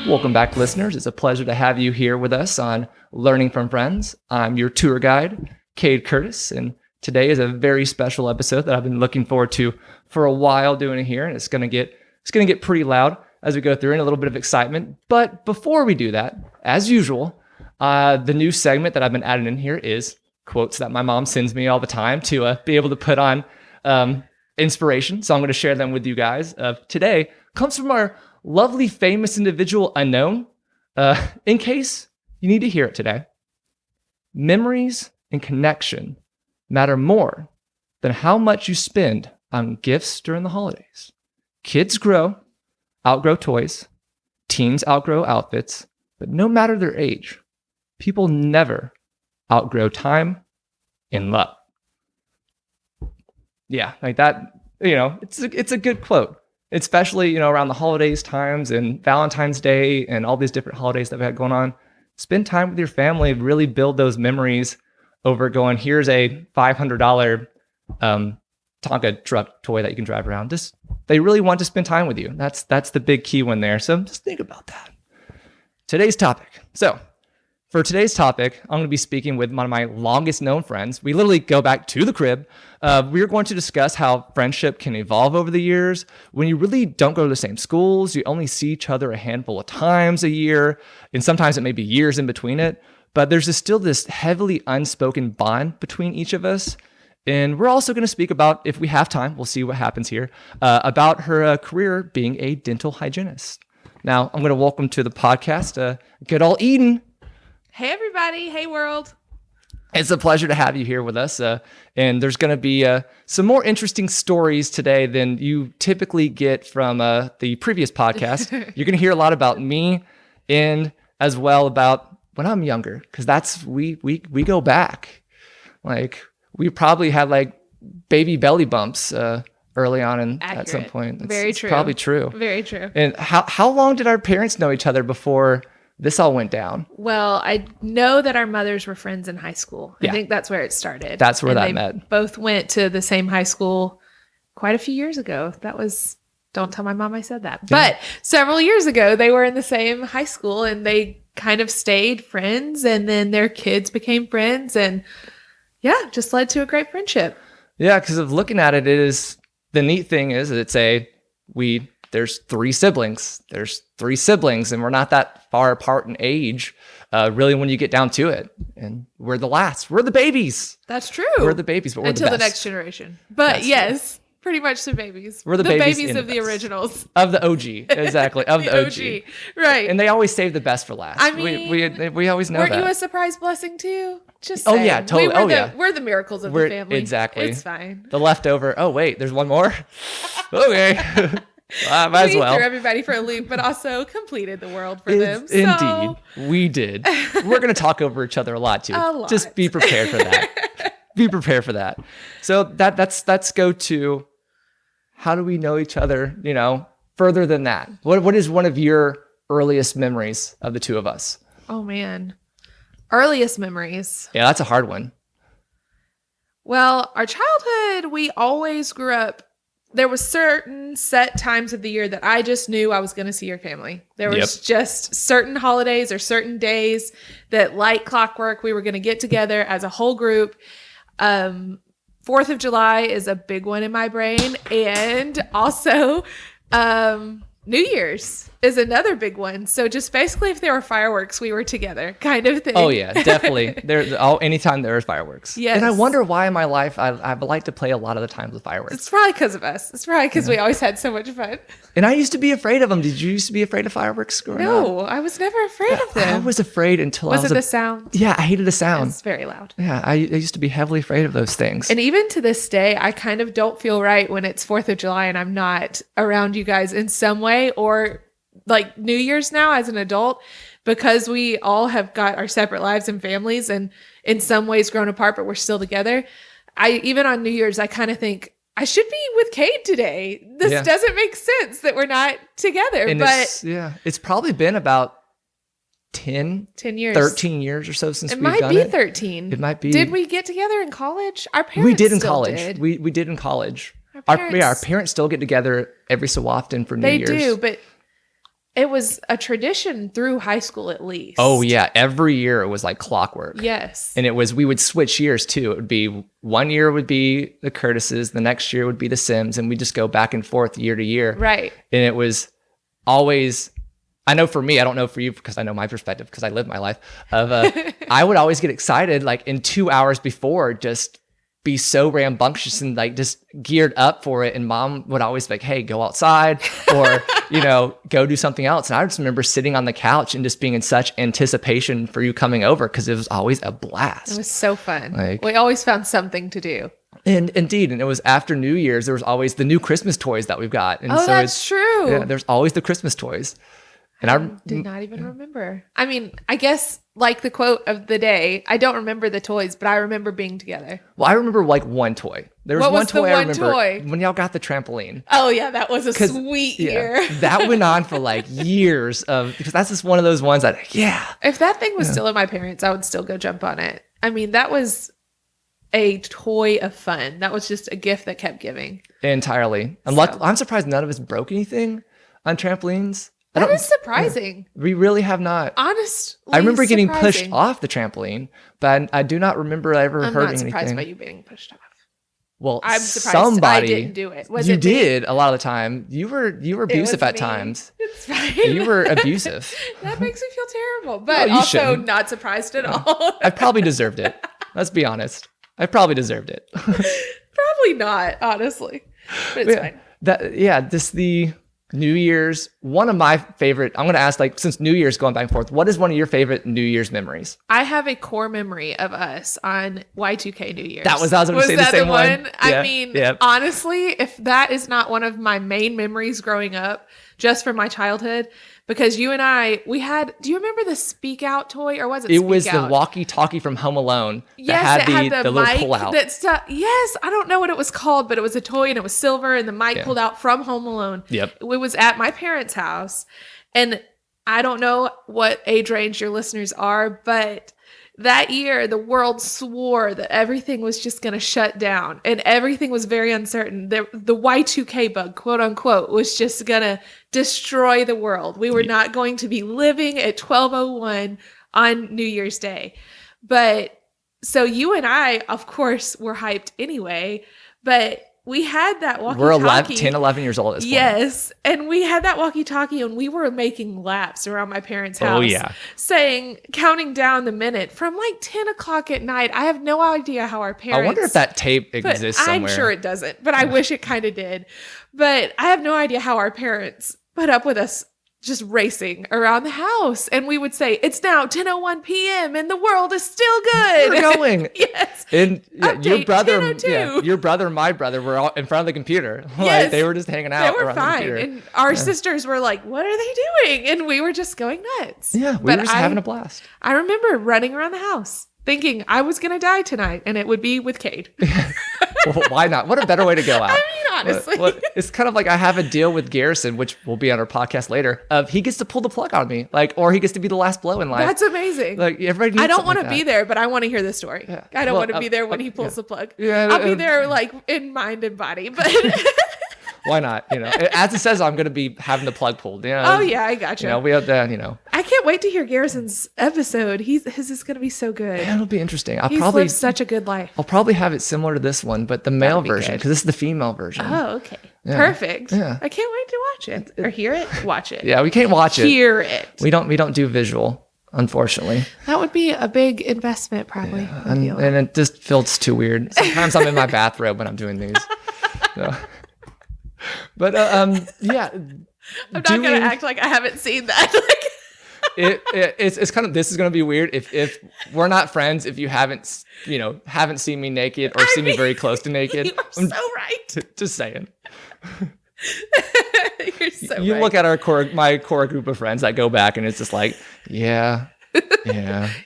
Welcome back, listeners. It's a pleasure to have you here with us on Learning from Friends. I'm your tour guide, Cade Curtis, and today is a very special episode that I've been looking forward to for a while doing it here, and it's gonna get pretty loud as we go through, and a little bit of excitement. But before we do that, as usual, the new segment that I've been adding in here is quotes that my mom sends me all the time to be able to put on inspiration. So I'm going to share them with you guys. Today comes from our lovely, famous individual, Unknown. In case you need to hear it today, memories and connection matter more than how much you spend on gifts during the holidays. Kids outgrow toys. Teens outgrow outfits. But no matter their age, people never outgrow time and love. Yeah, like that, it's a good quote, especially, around the holidays times and Valentine's Day and all these different holidays that we had going on. Spend time with your family, really build those memories over going, here's a $500 Tonka truck toy that you can drive around. They really want to spend time with you. That's the big key one there. So just think about that. Today's topic. So for today's topic, I'm going to be speaking with one of my longest known friends. We literally go back to the crib. We're going to discuss how friendship can evolve over the years. When you really don't go to the same schools, you only see each other a handful of times a year, and sometimes it may be years in between it. But there's still this heavily unspoken bond between each of us. And we're also going to speak about, if we have time, we'll see what happens here, about her career being a dental hygienist. Now, I'm going to welcome to the podcast, good old Eden. Hey, everybody. Hey, world. It's a pleasure to have you here with us. And there's going to be some more interesting stories today than you typically get from the previous podcast. You're going to hear a lot about me and as well about when I'm younger, because we go back. Like, we probably had like baby belly bumps early on at some point. Very true. Probably true. Very true. And how long did our parents know each other before this all went down? Well, I know that our mothers were friends in high school. Yeah. I think that's where it started. That's where that they met. Both went to the same high school quite a few years ago. Don't tell my mom I said that. Yeah. But several years ago, they were in the same high school and they kind of stayed friends, and then their kids became friends, and yeah, just led to a great friendship. Yeah, because of looking at it, the neat thing is there's three siblings. There's three siblings, and we're not that far apart in age, really, when you get down to it. And we're the last. We're the babies. That's true. We're the babies, but we're until the best. The next generation. But That's yes, true. Pretty much the babies. We're the babies of the originals. Of the OG, exactly. Of the OG. Right. And they always save the best for last. I mean, we always know that. Weren't you a surprise blessing too? Just saying. Oh yeah, totally. We're the miracles of the family. Exactly. It's fine. The leftover. Oh wait, there's one more. Okay. Might as well. We threw everybody for a loop, but also completed the world for them. So. Indeed, we did. We're going to talk over each other a lot too. Just be prepared for that. Be prepared for that. So let's go to, how do we know each other? Further than that. What is one of your earliest memories of the two of us? Oh man, earliest memories. Yeah, that's a hard one. Well, our childhood, we always grew up. There was certain set times of the year that I just knew I was going to see your family. There was just certain holidays or certain days that, like clockwork, we were going to get together as a whole group. 4th of July is a big one in my brain. And also New Year's is another big one. So just basically, if there were fireworks, we were together, kind of thing. Oh yeah, definitely. Anytime there is fireworks. Yes. And I wonder why in my life I've liked to play a lot of the times with fireworks. It's probably because of us. It's probably because we always had so much fun. And I used to be afraid of them. Did you used to be afraid of fireworks growing up? No, I was never afraid of them. I was afraid until Was it the sound? Yeah, I hated the sound. It's very loud. Yeah, I used to be heavily afraid of those things. And even to this day, I kind of don't feel right when it's 4th of July and I'm not around you guys in some way, or like New Year's now as an adult, because we all have got our separate lives and families and in some ways grown apart, but we're still together. Even on New Year's, I kind of think I should be with Cade today. This doesn't make sense that we're not together. And but it's probably been about 10 years, 13 years or so since we've done it. It might be 13. It might be. Did we get together in college? Our parents We did in still college. Did. We did in college. Our parents Our parents still get together every so often for New Year's. They do, but It was a tradition through high school at least. Oh yeah, every year it was like clockwork. Yes. And we would switch years too. It would be one year would be the Curtises, the next year would be the Sims, and we just go back and forth year to year. Right. And it was always, I know for me, I don't know for you because I know my perspective because I live my life of I would always get excited like in 2 hours before, just be so rambunctious and like just geared up for it. And mom would always be like, hey, go outside or, go do something else. And I just remember sitting on the couch and just being in such anticipation for you coming over because it was always a blast. It was so fun. Like, we always found something to do. And indeed, and it was after New Year's, there was always the new Christmas toys that we've got. And so that's true. Yeah, there's always the Christmas toys. And I did not even remember. I mean, I guess like the quote of the day, I don't remember the toys, but I remember being together. Well, I remember like one toy. There was what one was toy the I one remember toy? When y'all got the trampoline. Oh yeah, that was a sweet year. That went on for like years because that's just one of those ones that, If that thing was still at my parents', I would still go jump on it. I mean, that was a toy of fun. That was just a gift that kept giving. Entirely. I'm surprised none of us broke anything on trampolines. That is surprising. We really have not. Honestly, I remember getting pushed off the trampoline, but I do not remember ever hurting anything. I'm not surprised by you being pushed off. Well, I'm surprised I didn't do it. You did a lot of the time. You were abusive at times. It's fine. You were abusive. That makes me feel terrible, but also shouldn't. Not surprised at all. I probably deserved it. Let's be honest. I probably deserved it. Probably not, honestly. But it's fine. The New Year's, one of my favorite, I'm going to ask, like, since New Year's going back and forth, what is one of your favorite New Year's memories? I have a core memory of us on Y2K New Year's. I was going to say the same one. I mean, honestly, if that is not one of my main memories growing up, just from my childhood, because you and I, do you remember the Speak Out toy, or was it Speak Out? It was the walkie-talkie from Home Alone that had the little mic pull-out. Yes, I don't know what it was called, but it was a toy and it was silver and the mic pulled out from Home Alone. Yep. It was at my parents' house. And I don't know what age range your listeners are, but that year, the world swore that everything was just going to shut down and everything was very uncertain. The Y2K bug, quote unquote, was just going to destroy the world. We were not going to be living at 12:01 on New Year's Day. But so you and I, of course, were hyped anyway, but we had that walkie-talkie. We're 10, 11 years old at this point. Yes. And we had that walkie-talkie and we were making laps around my parents' house. Oh, yeah. Counting down the minute from like 10 o'clock at night. I have no idea how our parents... I wonder if that tape exists somewhere. I'm sure it doesn't, but I wish it kind of did. But I have no idea how our parents put up with us just racing around the house. And we would say, it's now 10:01 p.m. and the world is still good. We're going. Yes. And your brother, 10:02. Your brother and my brother were all in front of the computer. Yes. Like, they were just hanging out. They were around fine. The computer. And our sisters were like, what are they doing? And we were just going nuts. Yeah, we were just having a blast. I remember running around the house thinking I was going to die tonight and it would be with Cade. Well, why not? What a better way to go out. I mean, honestly. It's kind of like I have a deal with Garrison, which will be on our podcast later, of he gets to pull the plug on me, or he gets to be the last blow in life. That's amazing. Like everybody needs I don't want to like be there, but I want to hear the story. Yeah. I don't want to be there when he pulls the plug. Yeah, I'll be there like in mind and body, but... Why not? As it says, I'm going to be having the plug pulled. Oh yeah, I gotcha. We have that. I can't wait to hear Garrison's episode. His is going to be so good. Yeah, it'll be interesting. He's lived such a good life. I'll probably have it similar to this one, but the male version, because this is the female version. Oh, okay. Yeah. Perfect. Yeah. I can't wait to watch it or hear it. Watch it. Yeah, we can't watch it. Hear it. We don't do visual, unfortunately. That would be a big investment, probably. Yeah. And it just feels too weird. Sometimes I'm in my bathrobe when I'm doing these. So. But yeah, I'm not gonna act like I haven't seen that. It's kind of, this is gonna be weird if we're not friends, if you haven't seen me naked or seen me very close to naked. You're so right. Just saying. You're so you right. look at my core group of friends that go back, and it's just like, yeah.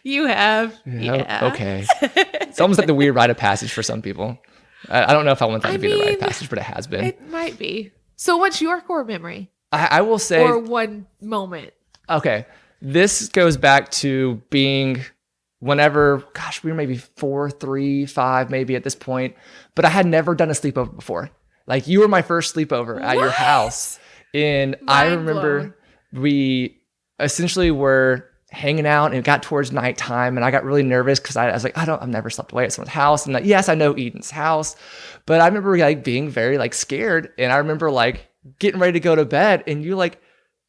You have. Yeah. Okay. It's almost like the weird rite of passage for some people. I don't know if I want that to be the rite of passage, but it has been. It might be. So what's your core memory? I will say... Or one moment. Okay. This goes back to being whenever, we were maybe 4, 3, 5 maybe at this point, but I had never done a sleepover before. Like, you were my first sleepover at your house. And I remember we essentially were hanging out, and it got towards nighttime, and I got really nervous because I was like, I've never slept away at someone's house. And like, yes, I know Eden's house, but I remember like being very like scared. And I remember like getting ready to go to bed, and you like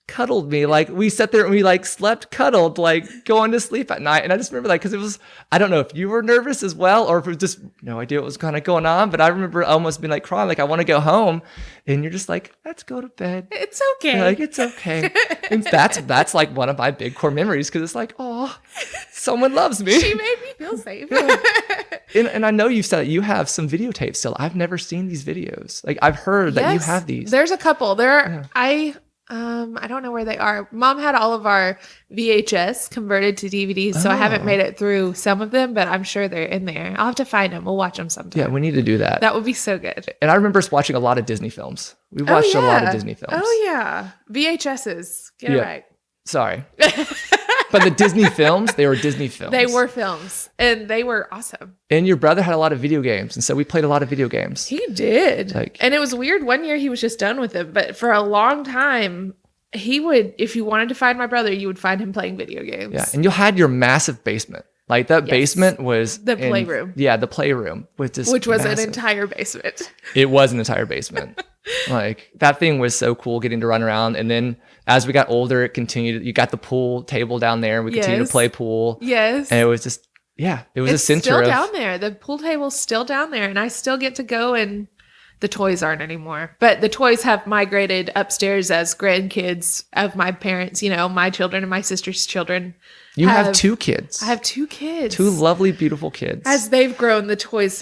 cuddled me. Like we sat there and we like slept cuddled, like going to sleep at night. And I just remember like, because it was, I don't know if you were nervous as well, or if it was just no idea what was kind of going on, but I remember almost being like crying, like I want to go home. And you're just like, let's go to bed. It's okay. You're like, it's okay. And that's like one of my big core memories, because it's like, oh, someone loves me. She made me feel safe. Yeah. And I know you've said that you have some videotapes still. I've never seen these videos. Like I've heard that you have these. There's a couple. I don't know where they are. Mom had all of our VHS converted to DVDs, so I haven't made it through some of them, but I'm sure they're in there. I'll have to find them. We'll watch them sometime. Yeah, we need to do that. That would be so good. And I remember us watching a lot of Disney films. We watched a lot of Disney films. Oh, yeah. VHSs. Get it right. Sorry. But the Disney films, they were Disney films. They were films, and they were awesome. And your brother had a lot of video games, and so we played a lot of video games. He did. And it was weird. One year he was just done with it, but for a long time, he would, if you wanted to find my brother, you would find him playing video games. Yeah, and you had your massive basement. Like that basement was the playroom. Yeah, the playroom was just which was massive. an entire basement. It was an entire basement. Like that thing was so cool getting to run around. And then as we got older, it continued. You got the pool table down there, and we continued to play pool. Yes, and it was just it was a center. It's still down there. The pool table's still down there, and I still get to go. And the toys aren't anymore, but the toys have migrated upstairs as grandkids of my parents. You know, my children and my sister's children. You have 2 kids. I have 2 kids. 2 lovely, beautiful kids. As they've grown, the toys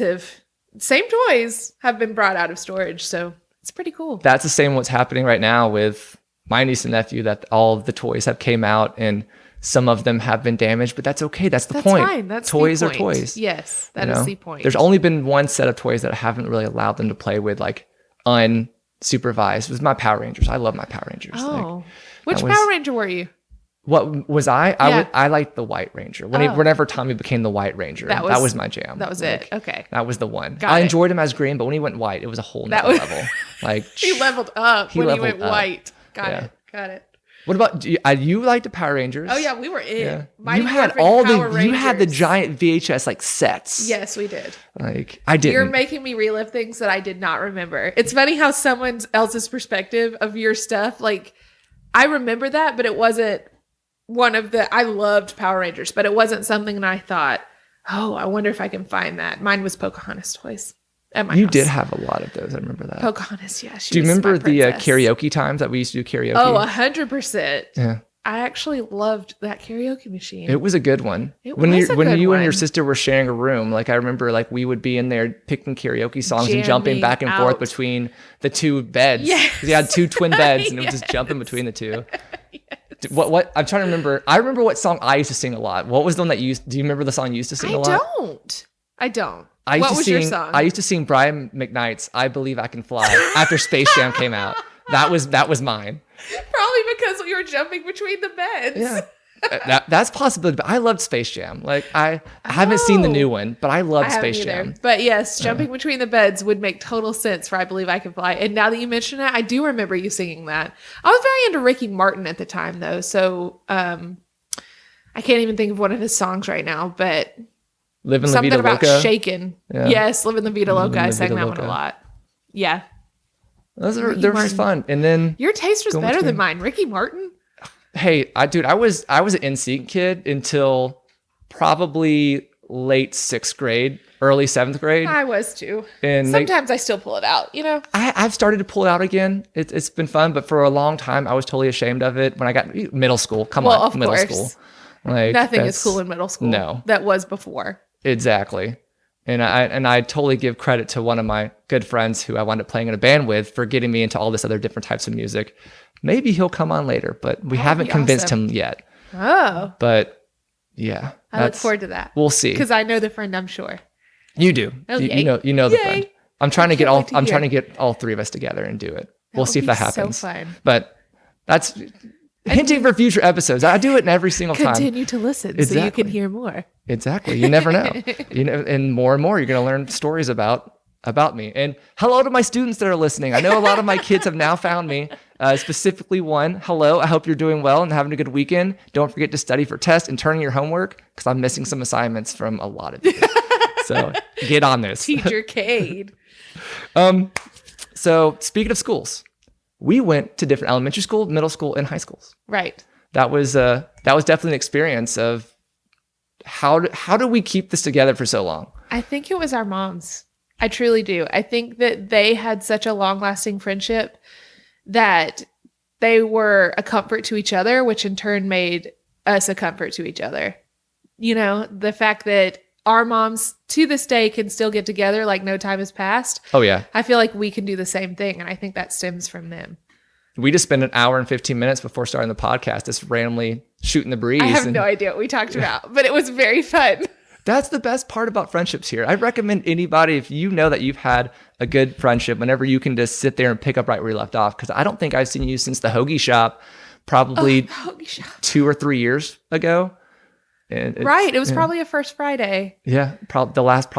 have been brought out of storage. So it's pretty cool. That's the same what's happening right now with my niece and nephew, that all of the toys have came out and some of them have been damaged, but that's okay. That's the point. Fine. That's toys the point. are toys. Yes, that is the point. There's only been one set of toys that I haven't really allowed them to play with, like unsupervised. It was my Power Rangers. I love my Power Rangers. Oh, which Power Ranger were you? What was I? I liked the White Ranger. Whenever Tommy became the White Ranger, that was my jam. That was it. Okay, that was the one. I enjoyed him as green, but when he went white, it was a whole nother level. Like he leveled up when he went white. Got it. What about you? Liked the Power Rangers? Oh yeah, we were in. Yeah. You had you had the giant VHS like sets. Yes, we did. Like I didn't. You're making me relive things that I did not remember. It's funny how someone else's perspective of your stuff. Like I remember that, but it wasn't one of the. I loved Power Rangers, but it wasn't something that I thought, oh, I wonder if I can find that. Mine was Pocahontas toys. At my house. Did have a lot of those. I remember that. Pocahontas, yeah. Do you remember the karaoke times that we used to do karaoke? Oh, 100%. Yeah. I actually loved that karaoke machine. It was a good one. When you and your sister were sharing a room, like I remember like we would be in there picking karaoke songs and jumping back and forth between the 2 beds. Yes. Because you had 2 twin beds and it was just jumping between the 2. Yes. What I'm trying to remember. I remember what song I used to sing a lot. What was the one that you used? Do you remember the song you used to sing a lot? I don't. What was your song? I used to sing Brian McKnight's "I Believe I Can Fly" after Space Jam came out. That was mine. Probably because we were jumping between the beds. Yeah, that's possibility. But I loved Space Jam. Like I haven't seen the new one, but I loved Space Jam. But yes, jumping between the beds would make total sense for "I Believe I Can Fly." And now that you mention it, I do remember you singing that. I was very into Ricky Martin at the time, though, so I can't even think of one of his songs right now, but. Living La Something Vida about Loca. shaking. Yeah. Yes, Living La Vida Loca. I sang that one a lot. Yeah. They're just fun. And then your taste was better than mine. Ricky Martin? Hey, I was an NSYNC kid until probably late 6th grade, early 7th grade. I was too. And sometimes I still pull it out, you know? I've started to pull it out again. It's been fun, but for a long time I was totally ashamed of it when I got middle school. Middle school. Like nothing is cool in middle school. No. That was before. Exactly. And I totally give credit to one of my good friends who I wound up playing in a band with for getting me into all this other different types of music. Maybe he'll come on later, but we haven't convinced him yet. Oh. But yeah. I look forward to that. We'll see. Because I know the friend, I'm sure. You do. Okay. You know the friend. I'm trying to get all 3 of us together and do it. We'll see if that happens. So fun. But that's hinting for future episodes. I do it in every single time. Continue to listen so you can hear more. Exactly. You never know. And more you're going to learn stories about me. And hello to my students that are listening. I know a lot of my kids have now found me Specifically one, hello, I hope you're doing well and having a good weekend. Don't forget to study for tests and turn in your homework because I'm missing some assignments from a lot of you. So get on this. Teacher Cade. So speaking of schools, we went to different elementary school, middle school, and high schools. Right. That was definitely an experience of how do we keep this together for so long? I think it was our moms. I truly do. I think that they had such a long-lasting friendship that they were a comfort to each other, which in turn made us a comfort to each other. You know, the fact that our moms to this day can still get together like no time has passed. Oh, yeah. I feel like we can do the same thing. And I think that stems from them. We just spent an hour and 15 minutes before starting the podcast just randomly shooting the breeze. I have no idea what we talked about, but it was very fun. That's the best part about friendships here. I recommend anybody, if you know that you've had a good friendship, whenever you can just sit there and pick up right where you left off. Because I don't think I've seen you since the hoagie shop, probably 2 or 3 years ago. Right. It was probably a First Friday. Yeah. Probably the last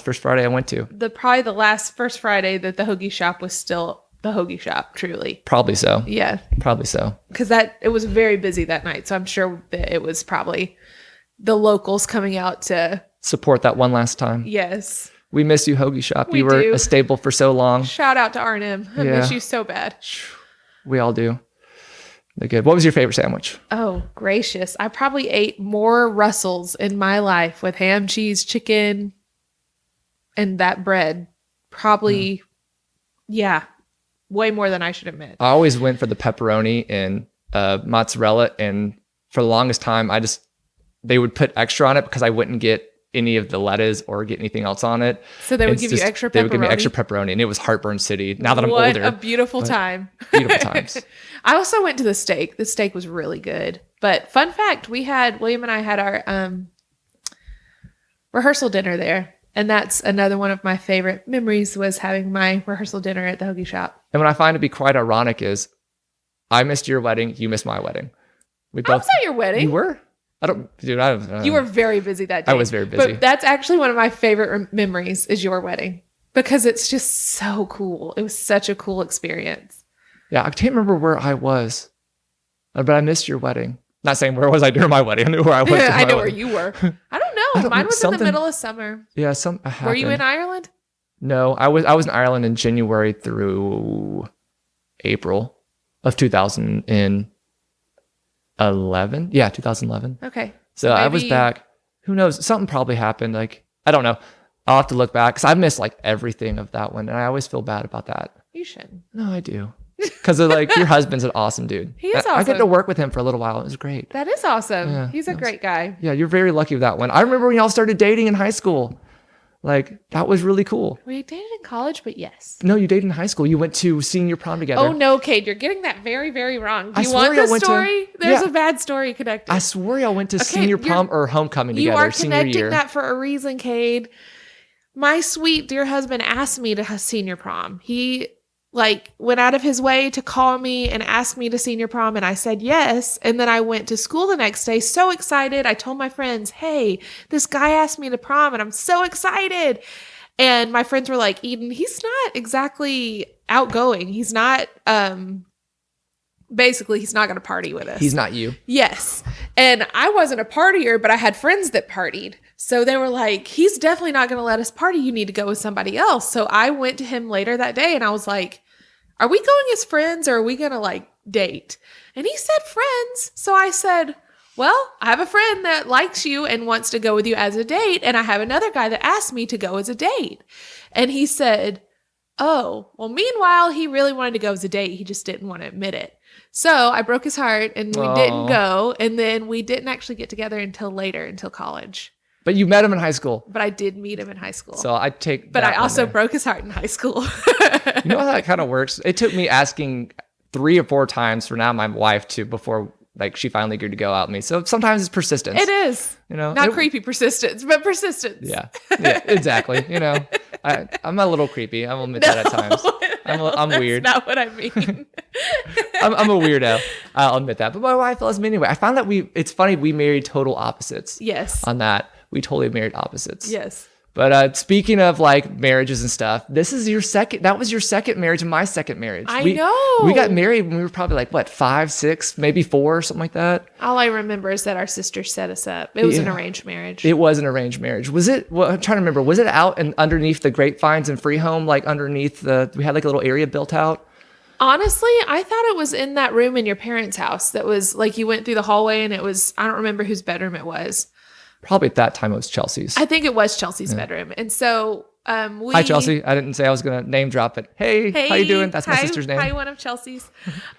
First Friday I went to. Probably the last First Friday that the hoagie shop was still the hoagie shop, truly. Probably so. Yeah. Probably so. Because it was very busy that night. So I'm sure that it was probably the locals coming out to support that one last time. Yes. We miss you, hoagie shop. You were do. a staple for so long. Shout out to R&M. I miss you so bad. We all do. They're good. What was your favorite sandwich? Oh, gracious. I probably ate more Russells in my life with ham, cheese, chicken, and that bread. Probably, yeah, way more than I should admit. I always went for the pepperoni and mozzarella. And for the longest time, they would put extra on it because I wouldn't get any of the lettuce or get anything else on it. So they would give you extra pepperoni? They would give me extra pepperoni, and it was heartburn city. Now that I'm older. What a beautiful time. Beautiful times. I also went to the steak. The steak was really good. But fun fact, William and I had our rehearsal dinner there. And that's another one of my favorite memories was having my rehearsal dinner at the hoagie shop. And what I find to be quite ironic is I missed your wedding. You missed my wedding. I was at your wedding. You were? You were very busy that day. I was very busy. But that's actually one of my favorite memories is your wedding because it's just so cool. It was such a cool experience. Yeah, I can't remember where I was, but I missed your wedding. Not saying where was I during my wedding. I knew where I was. I know where you were. I don't know. Mine was in the middle of summer. Yeah, Were you in Ireland? No, I was in Ireland in January through April of 2011. Yeah, 2011. Okay. So I was back. Who knows? Something probably happened. Like, I don't know. I'll have to look back because I missed like everything of that one. And I always feel bad about that. You shouldn't. No, I do. Because like your husband's an awesome dude. He is awesome. I got to work with him for a little while. It was great. That is awesome. Yeah, he's a great guy. Yeah, you're very lucky with that one. I remember when y'all started dating in high school. Like, that was really cool. We dated in college, but yes. No, you dated in high school. You went to senior prom together. Oh, no, Cade. You're getting that very, very wrong. Do you want the story? There's a bad story connected. I swore y'all went to senior prom or homecoming together. You are senior connecting year. that for a reason, Cade. My sweet dear husband asked me to have senior prom. He went out of his way to call me and ask me to senior prom, and I said yes. And then I went to school the next day, so excited. I told my friends, hey, this guy asked me to prom, and I'm so excited. And my friends were like, Eden, he's not exactly outgoing. He's not, basically, he's not going to party with us. He's not you. Yes. And I wasn't a partier, but I had friends that partied. So they were like, he's definitely not going to let us party. You need to go with somebody else. So I went to him later that day and I was like, are we going as friends or are we going to date? And he said friends. So I said, well, I have a friend that likes you and wants to go with you as a date. And I have another guy that asked me to go as a date. And he said, oh, well, meanwhile, he really wanted to go as a date. He just didn't want to admit it. So I broke his heart and we didn't go. And then we didn't actually get together until later, until college. But you met him in high school. But I did meet him in high school. So I take But I also broke his heart in high school. You know how that kind of works? It took me asking 3 or 4 times for now my wife to before she finally agreed to go out with me. So sometimes it's persistence. It is. Not creepy persistence, but persistence. Yeah, exactly. I'm a little creepy. I will admit that at times. I'm weird. That's not what I mean. I'm a weirdo. I'll admit that. But my wife loves me anyway. I found that it's funny, we married total opposites. Yes. On that. We totally married opposites. Yes. But speaking of like marriages and stuff, that was your second marriage and my second marriage. I know. We got married when we were probably like, what, 5, 6, maybe 4, something like that. All I remember is that our sister set us up. It was an arranged marriage. It was an arranged marriage. Was it, well, I'm trying to remember, was it out and underneath the grapevines and Freehome, like underneath we had like a little area built out? Honestly, I thought it was in that room in your parents' house that was like you went through the hallway and it was, I don't remember whose bedroom it was. Probably at that time it was Chelsea's. I think it was Chelsea's bedroom. And so hi, Chelsea. I didn't say I was going to name drop it. Hey, how you doing? That's my sister's name. Hi, one of Chelsea's.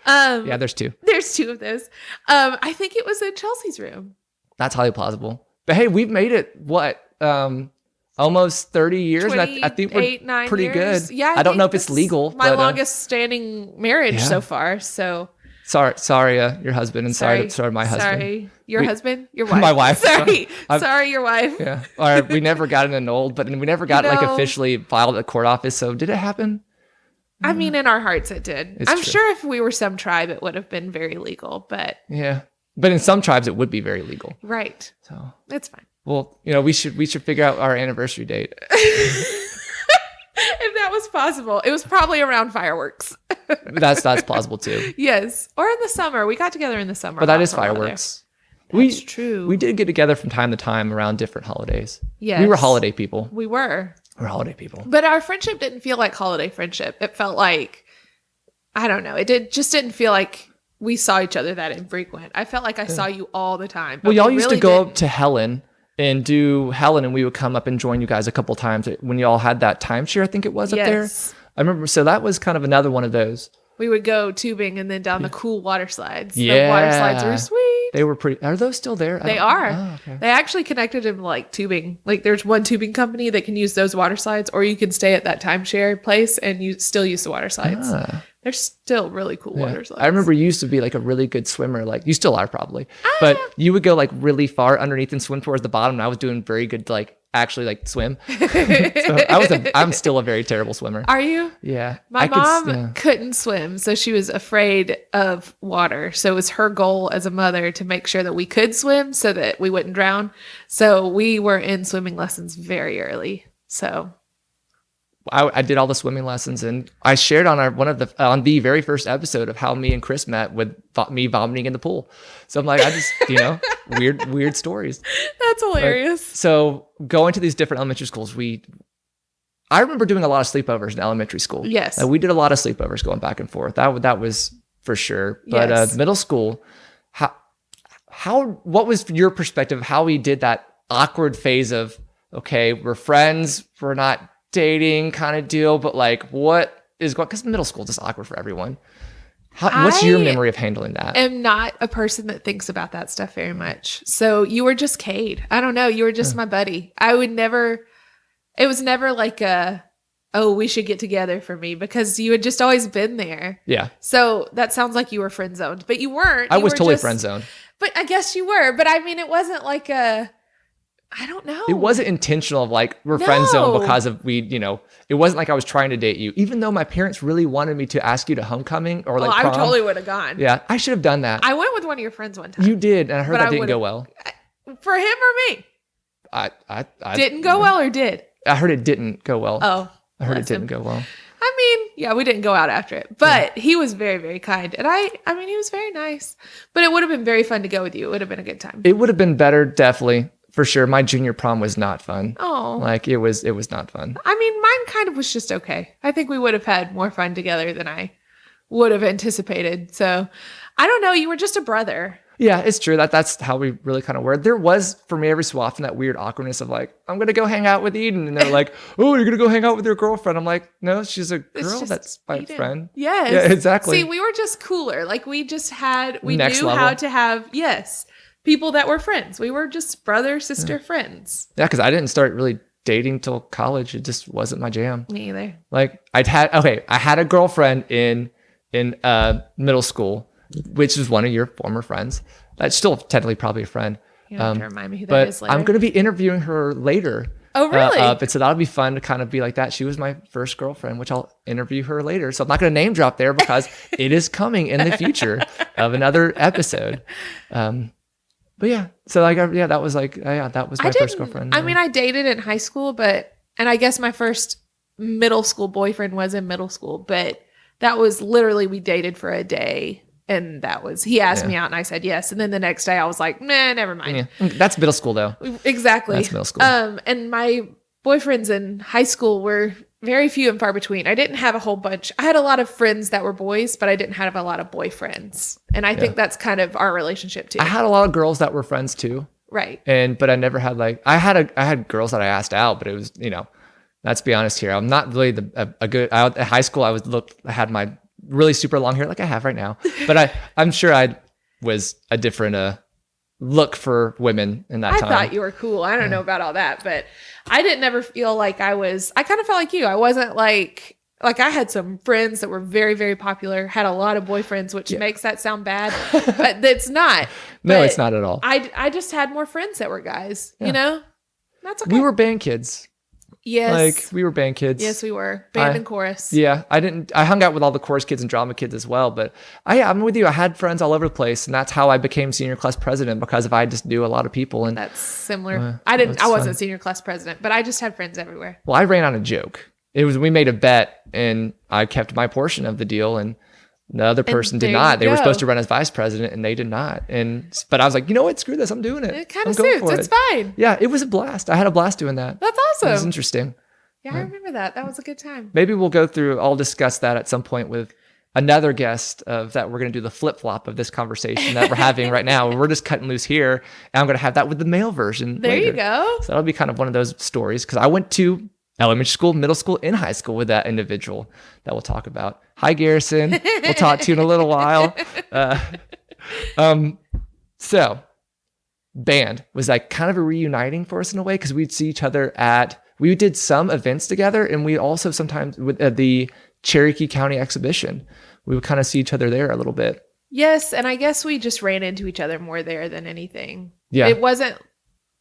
Yeah, there's 2. There's 2 of those. I think it was in Chelsea's room. That's highly plausible. But hey, we've made it, what, almost 30 years? And I think we're pretty good. Yeah, I don't know if it's legal. My longest standing marriage so far, so... Sorry, your husband, and sorry, my husband. Sorry, your husband, your wife. My wife. Sorry, your wife. Yeah. Or we never got it annulled, but we never got like officially filed at the court office. So did it happen? I mean, in our hearts, it did. I'm sure if we were some tribe, it would have been very legal. But yeah, but in some tribes, it would be very legal. Right. So it's fine. Well, we should figure out our anniversary date. If that was possible, it was probably around fireworks. That's plausible too. Yes, or in the summer. We got together in the summer. But that is fireworks. That's true. We did get together from time to time around different holidays. Yes, we were holiday people. We're holiday people. But our friendship didn't feel like holiday friendship. It felt like, I don't know. It didn't feel like we saw each other that infrequent. I felt like I saw you all the time. Well, y'all used to go up to Helen and do Helen, and we would come up and join you guys a couple times when you all had that timeshare, I think it was up there. I remember, so that was kind of another one of those. We would go tubing and then down the cool water slides. Yeah. The water slides were sweet. They were pretty, are those still there? They are. Oh, okay. They actually connected them like tubing. Like there's one tubing company that can use those water slides, or you can stay at that timeshare place and you still use the water slides. They're still really cool water slides. I remember you used to be like a really good swimmer. Like you still are probably, but you would go like really far underneath and swim towards the bottom. And I was doing very good, like actually like swim. So I'm still a very terrible swimmer. Are you? Yeah. My mom couldn't swim, so she was afraid of water. So it was her goal as a mother to make sure that we could swim so that we wouldn't drown. So we were in swimming lessons very early. So I did all the swimming lessons, and I shared on on the very first episode of how me and Chris met with me vomiting in the pool. So I'm like, I just, weird stories. That's hilarious. So going to these different elementary schools, I remember doing a lot of sleepovers in elementary school. Yes. We did a lot of sleepovers going back and forth. That was for sure. But middle school, what was your perspective of how we did that awkward phase of, okay, we're friends, we're not dating kind of deal, but like what is going, because middle school is just awkward for everyone. What's your memory of handling that? I'm not a person that thinks about that stuff very much. So you were just Cade. I don't know. You were just my buddy. It was never like we should get together for me, because you had just always been there. Yeah. So that sounds like you were friend zoned, but you weren't. I was totally friend zoned. But I guess you were. But I mean, it wasn't like I don't know. It wasn't intentional of like, we're friend zone because of it wasn't like I was trying to date you, even though my parents really wanted me to ask you to homecoming or like prom. I totally would have gone. Yeah, I should have done that. I went with one of your friends one time. You did, and I heard that didn't go well. For him or me? I didn't go well or did? I heard it didn't go well. Oh. I heard it didn't go well. I mean, yeah, we didn't go out after it, but he was very, very kind. And I mean, he was very nice, but it would have been very fun to go with you. It would have been a good time. It would have been better, definitely. For sure. My junior prom was not fun. Oh. Like it was not fun. I mean, mine kind of was just okay. I think we would have had more fun together than I would have anticipated. So I don't know. You were just a brother. Yeah, it's true. That's how we really kind of were. There was, for me, every so often that weird awkwardness of like, I'm going to go hang out with Eden. And they're like, oh, you're going to go hang out with your girlfriend. I'm like, no, she's a girl. That's my Eden. Friend. Yes. Yeah, exactly. See, we were just cooler. Like we knew how to have, people that were friends. We were just brother, sister friends. Yeah, because I didn't start really dating till college. It just wasn't my jam. Me either. Like I had a girlfriend in middle school, which is one of your former friends. That's still technically probably a friend. You don't have to remind me who that is later. I'm going to be interviewing her later. Oh, really? But so that'll be fun to kind of be like that. She was my first girlfriend, which I'll interview her later. So I'm not going to name drop there because it is coming in the future of another episode. But yeah, so like, that was like, that was my first girlfriend. I mean, I dated in high school, and I guess my first middle school boyfriend was in middle school, but that was literally, we dated for a day. And he asked me out and I said yes. And then the next day I was like, nah, never mind. Yeah. That's middle school though. Exactly. That's middle school. And my boyfriends in high school were very few and far between. I didn't have a whole bunch. I had a lot of friends that were boys, but I didn't have a lot of boyfriends. And I think that's kind of our relationship too. I had a lot of girls that were friends too. Right. But I never had I had girls that I asked out, but it was, let's be honest here. I'm not really at high school. I had my really super long hair like I have right now, but I'm sure I was a different look for women in that time. I thought you were cool. I don't know about all that, but I didn't ever feel like I kind of felt like you. I wasn't like I had some friends that were very, very popular, had a lot of boyfriends, which makes that sound bad, but it's not. No, it's not at all. I just had more friends that were guys, That's okay. We were band kids. Yes. We were band kids. Yes, we were. Band and chorus. Yeah. I hung out with all the chorus kids and drama kids as well. But I'm with you. I had friends all over the place. And that's how I became senior class president, because I just knew a lot of people. And that's similar. I wasn't senior class president, but I just had friends everywhere. Well, I ran on a joke. We made a bet and I kept my portion of the deal. And the other person did not. They were supposed to run as vice president and they did not. But I was like, you know what? Screw this. I'm doing it. It kind of suits. It's fine. Yeah, it was a blast. I had a blast doing that. That's awesome. It was interesting. Yeah, I remember that. That was a good time. Maybe I'll discuss that at some point with another guest that we're going to do the flip-flop of this conversation that we're having right now. We're just cutting loose here. And I'm going to have that with the male version There later. You go. So that'll be kind of one of those stories, because I went to elementary school, middle school, and high school with that individual that we'll talk about. Hi, Garrison. We'll talk to you in a little while. So band was kind of a reuniting for us in a way, because we'd see each other we did some events together, and we also sometimes with the Cherokee County exhibition, we would kind of see each other there a little bit. Yes, and I guess we just ran into each other more there than anything. Yeah. It wasn't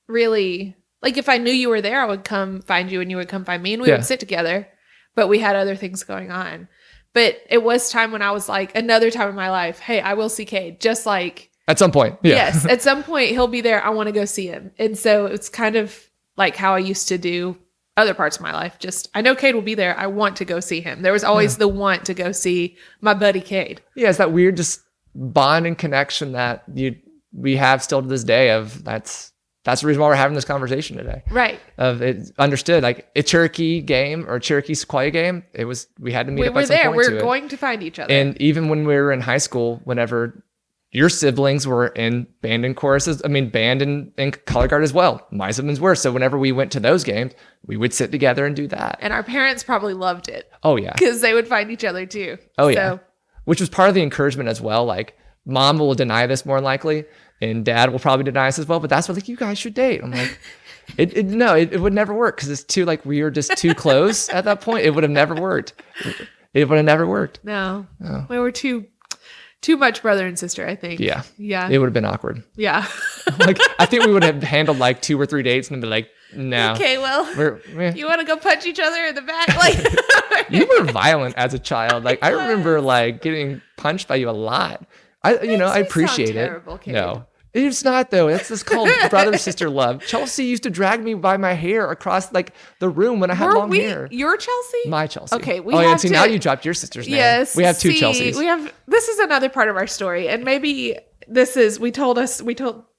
really if I knew you were there, I would come find you and you would come find me, and we would sit together, but we had other things going on. But it was time when I was another time in my life, hey, I will see Cade, just at some point. Yeah. Yes, at some point he'll be there. I want to go see him. And so it's kind of like how I used to do other parts of my life. Just, I know Cade will be there. I want to go see him. There was always the want to go see my buddy Cade. Yeah, it's that weird just bond and connection that we have still to this day that's the reason why we're having this conversation today. Right. It's understood, a Cherokee game or Cherokee Sequoia game. We had to meet up at some point. We were going to find each other. And even when we were in high school, whenever your siblings were in band and choruses, band and color guard as well. My siblings were. So whenever we went to those games, we would sit together and do that. And our parents probably loved it. Oh, yeah. Because they would find each other too. Oh, yeah. Which was part of the encouragement as well. Mom will deny this more than likely, and dad will probably deny us as well. But that's what you guys should date. I'm like, it would never work, because it's too we were just too close at that point. It would have never worked. It would have never worked. No. We were too much brother and sister, I think. Yeah. Yeah. It would have been awkward. Yeah. I think we would have handled 2 or 3 dates and be no. Okay, well, you want to go punch each other in the back? You were violent as a child. I remember getting punched by you a lot. I appreciate it. Terrible, Cade. No. It's not though. It's just called brother-sister love. Chelsea used to drag me by my hair across the room when I had long hair. Your Chelsea? My Chelsea. Okay, now you dropped your sister's name. Yes. We have 2 Chelseas. This is another part of our story, and maybe we talked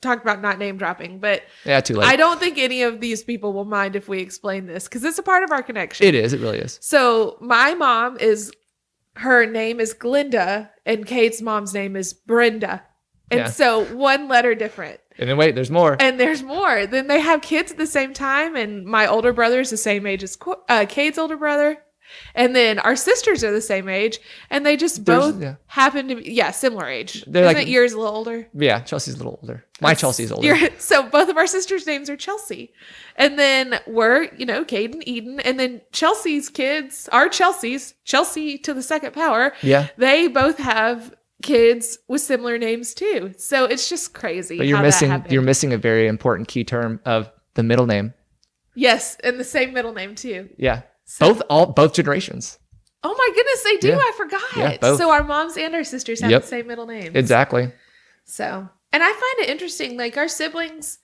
about not name dropping, but too late. I don't think any of these people will mind if we explain this, because it's a part of our connection. It is. It really is. So my mom her name is Glinda, and Cade's mom's name is Brenda. And so one letter different. And then wait, there's more. And there's more. Then they have kids at the same time. And my older brother is the same age as Cade's older brother. And then our sisters are the same age. And they just both happen to be, similar age. Isn't yours a little older? Yeah, Chelsea's a little older. My Chelsea's older. So both of our sisters' names are Chelsea. And then we're, Cade and Eden. And then Chelsea's kids are Chelsea's. Chelsea to the second power. Yeah. They both have kids with similar names too. So it's just crazy. But you're missing a very important key term of the middle name. Yes, and the same middle name too. Yeah. So, both generations. Oh my goodness, they do. I forgot. Yeah, both. So our moms and our sisters have the same middle names. Exactly. So And I find it interesting, like our siblings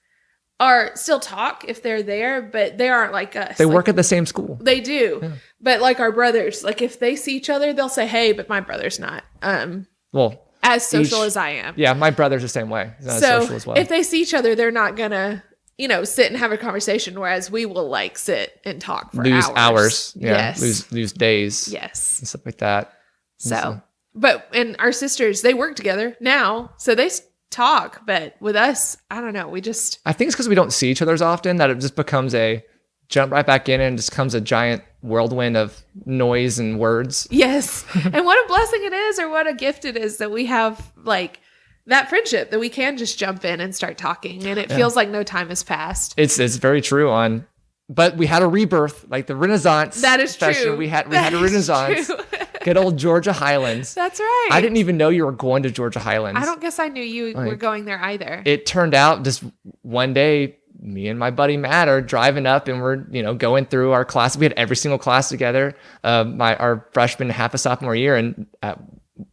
are still talk if they're there, but they aren't like us. They like, work at the same school. They do. Yeah. But like our brothers, like if they see each other, they'll say, hey, but my brother's not as social as I am. Yeah, my brother's the same way. He's not as social as well. If they see each other, they're not gonna, sit and have a conversation, whereas we will like sit and talk for hours. Yeah. Yes. Lose days. Yes. And stuff like that. And our sisters, they work together now, so they talk, but with us, I don't know. I think it's because we don't see each other as often that it just becomes a jump right back in and just becomes a giant whirlwind of noise and words. Yes. And what a blessing it is, or what a gift it is that we have like that friendship that we can just jump in and start talking, and it feels like no time has passed. It's very true but we had a rebirth, like the Renaissance. That is true. We had a Renaissance. Good old Georgia Highlands. That's right. I didn't even know you were going to Georgia Highlands. I don't guess I knew you were going there either. It turned out just one day, me and my buddy Matt are driving up and we're, going through our class. We had every single class together, our freshman half a sophomore year. And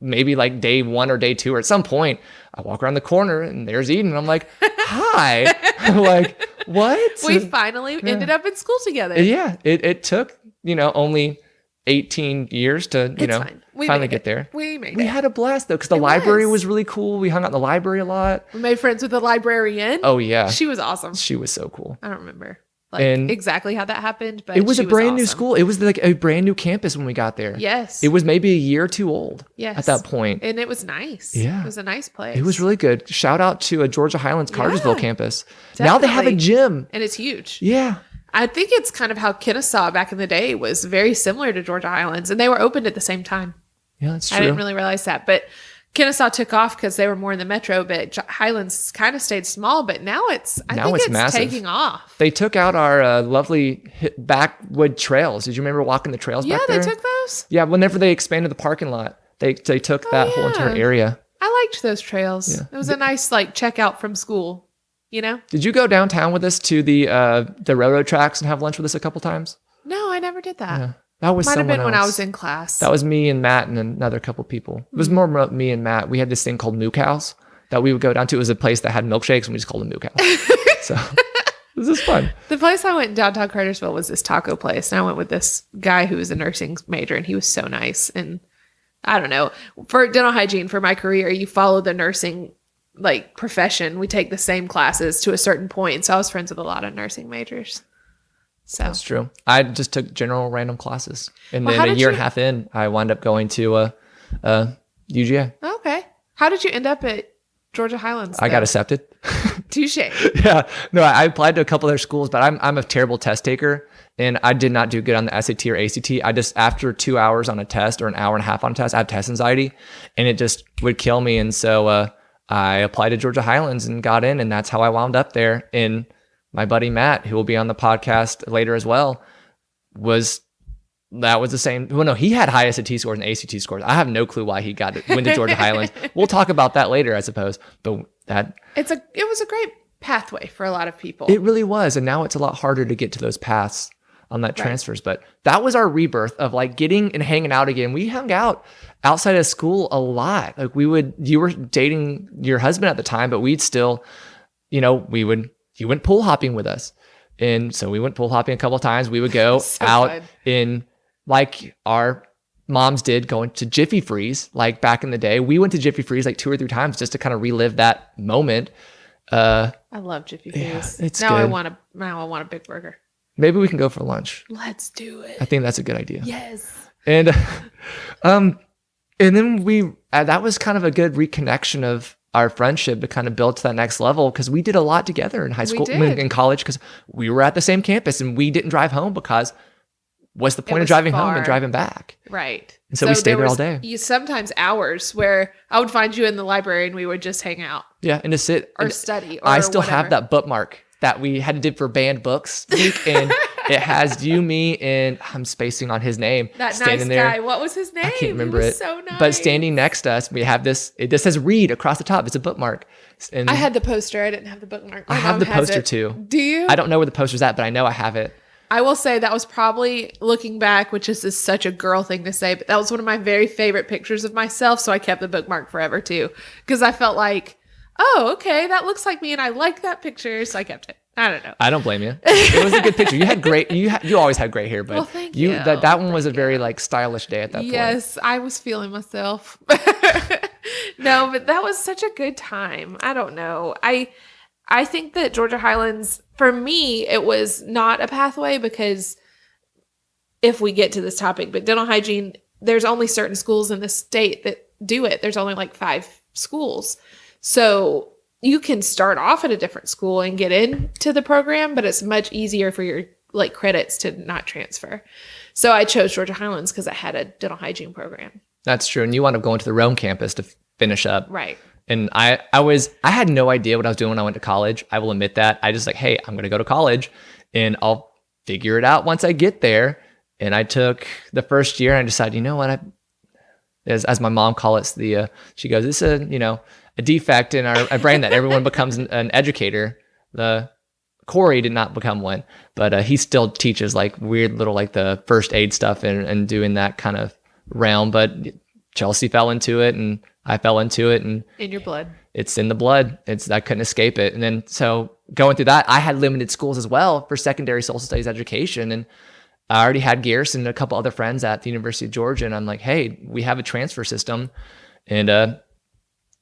maybe like day 1 or day 2, or at some point, I walk around the corner and there's Eden. And I'm like, hi. I'm like, what? We finally ended up in school together. Yeah. It took, only 18 years to, finally get there. We made it. We had a blast though, because the library was really cool. We hung out in the library a lot. We made friends with the librarian. Oh yeah. She was awesome. She was so cool. I don't remember exactly how that happened, but it was a brand new school. It was like a brand new campus when we got there. Yes. It was maybe a year or two old at that point. And it was nice. Yeah. It was a nice place. It was really good. Shout out to a Georgia Highlands Cartersville campus. Definitely. Now they have a gym. And it's huge. Yeah. I think it's kind of how Kennesaw back in the day was very similar to Georgia Highlands, and they were opened at the same time. Yeah, that's true. I didn't really realize that, but Kennesaw took off because they were more in the metro, but Highlands kind of stayed small, but now I think it's massive. Taking off. They took out our lovely backwood trails. Did you remember walking the trails back there? Yeah, they took those? Yeah, whenever they expanded the parking lot, they took that whole entire area. I liked those trails. Yeah. It was a nice check out from school. Did you go downtown with us to the railroad tracks and have lunch with us a couple times? No, I never did that. Yeah. That was might have been else. when I was in class. That was me and Matt and another couple people. It was more me and Matt. We had this thing called Moo Cows that we would go down to. It was a place that had milkshakes, and we just called them Moo Cows. So this is fun. The place I went in downtown Cartersville was this taco place, and I went with this guy who was a nursing major, and he was so nice. And I don't know, for dental hygiene, for my career, you follow the nursing profession. We take the same classes to a certain point. So I was friends with a lot of nursing majors. So that's true. I just took general random classes, and then a year and a half in, I wound up going to UGA. Okay. How did you end up at Georgia Highlands? I got accepted. Touche. Yeah. No, I applied to a couple of their schools, but I'm a terrible test taker, and I did not do good on the SAT or ACT. I just, after 2 hours on a test or an hour and a half on a test, I have test anxiety, and it just would kill me. And so I applied to Georgia Highlands and got in, and that's how I wound up there. And my buddy Matt, who will be on the podcast later as well, was the same. Well, no, he had high SAT scores and ACT scores. I have no clue why he went to Georgia Highlands. We'll talk about that later, I suppose. But it was a great pathway for a lot of people. It really was, and now it's a lot harder to get to those paths on that transfers. But that was our rebirth of getting and hanging out again. We hung out outside of school a lot. You were dating your husband at the time, but we'd still, you went pool hopping with us. And so we went pool hopping a couple of times. We would go out in our moms did, going to Jiffy Freeze, back in the day. We went to Jiffy Freeze 2 or 3 times just to kind of relive that moment. I love Jiffy Freeze. Yeah, it's now good. I want a big burger. Maybe we can go for lunch. Let's do it. I think that's a good idea. Yes. And then that was kind of a good reconnection of our friendship to kind of build to that next level, because we did a lot together in high school, in college, because we were at the same campus and we didn't drive home, because what's the point of driving home and driving back? Right. And so we stayed there all day. Sometimes hours where I would find you in the library and we would just hang out. Yeah, and to sit or study. Or I still have that bookmark that we had to do for banned books week, and it has you, me, and I'm spacing on his name. That nice guy. What was his name? I can't remember it. So nice. But standing next to us, we have this. It just says "read" across the top. It's a bookmark. And I had the poster. I didn't have the bookmark. I have the poster too. Do you? I don't know where the poster's at, but I know I have it. I will say that was probably, looking back, which is such a girl thing to say, but that was one of my very favorite pictures of myself. So I kept the bookmark forever too, because I felt like oh, okay, that looks like me, and I like that picture, so I kept it. I don't know. I don't blame you. It was a good picture. You had great. You always had great hair, but Well, thank you. That one was a very like stylish day at that point. Yes, I was feeling myself. No, but that was such a good time. I don't know. I think that Georgia Highlands, for me, it was not a pathway because if we get to this topic, but dental hygiene, there's only certain schools in the state that do it. There's only like 5 schools. So you can start off at a different school and get into the program, but it's much easier for your like credits to not transfer. So I chose Georgia Highlands because I had a dental hygiene program. That's true. And you wound up going to the Rome campus to finish up. Right. And I had no idea what I was doing when I went to college. I will admit that. I just like, hey, I'm going to go to college and I'll figure it out once I get there. And I took the first year and I decided, you know what, as my mom calls it, she goes, this is a defect in our brain that everyone becomes an educator. The Corey did not become one, but he still teaches like weird little like the first aid stuff and doing that kind of realm. But Chelsea fell into it and I fell into it, and in your blood. It's in the blood. I couldn't escape it. And then so going through that, I had limited schools as well for secondary social studies education, and I already had Garrison and a couple other friends at the University of Georgia, and I'm like, hey, we have a transfer system, and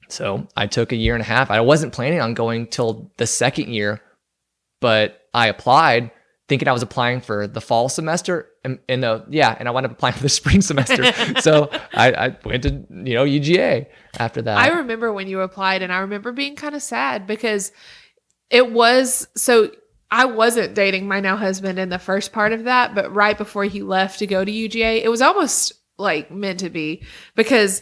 so I took a year and a half. I wasn't planning on going till the second year, but I applied thinking I was applying for the fall semester, and I wound up applying for the spring semester. So I went to UGA after that. I remember when you applied, and I remember being kind of sad because it was so. I wasn't dating my now husband in the first part of that, but right before he left to go to UGA, it was almost like meant to be because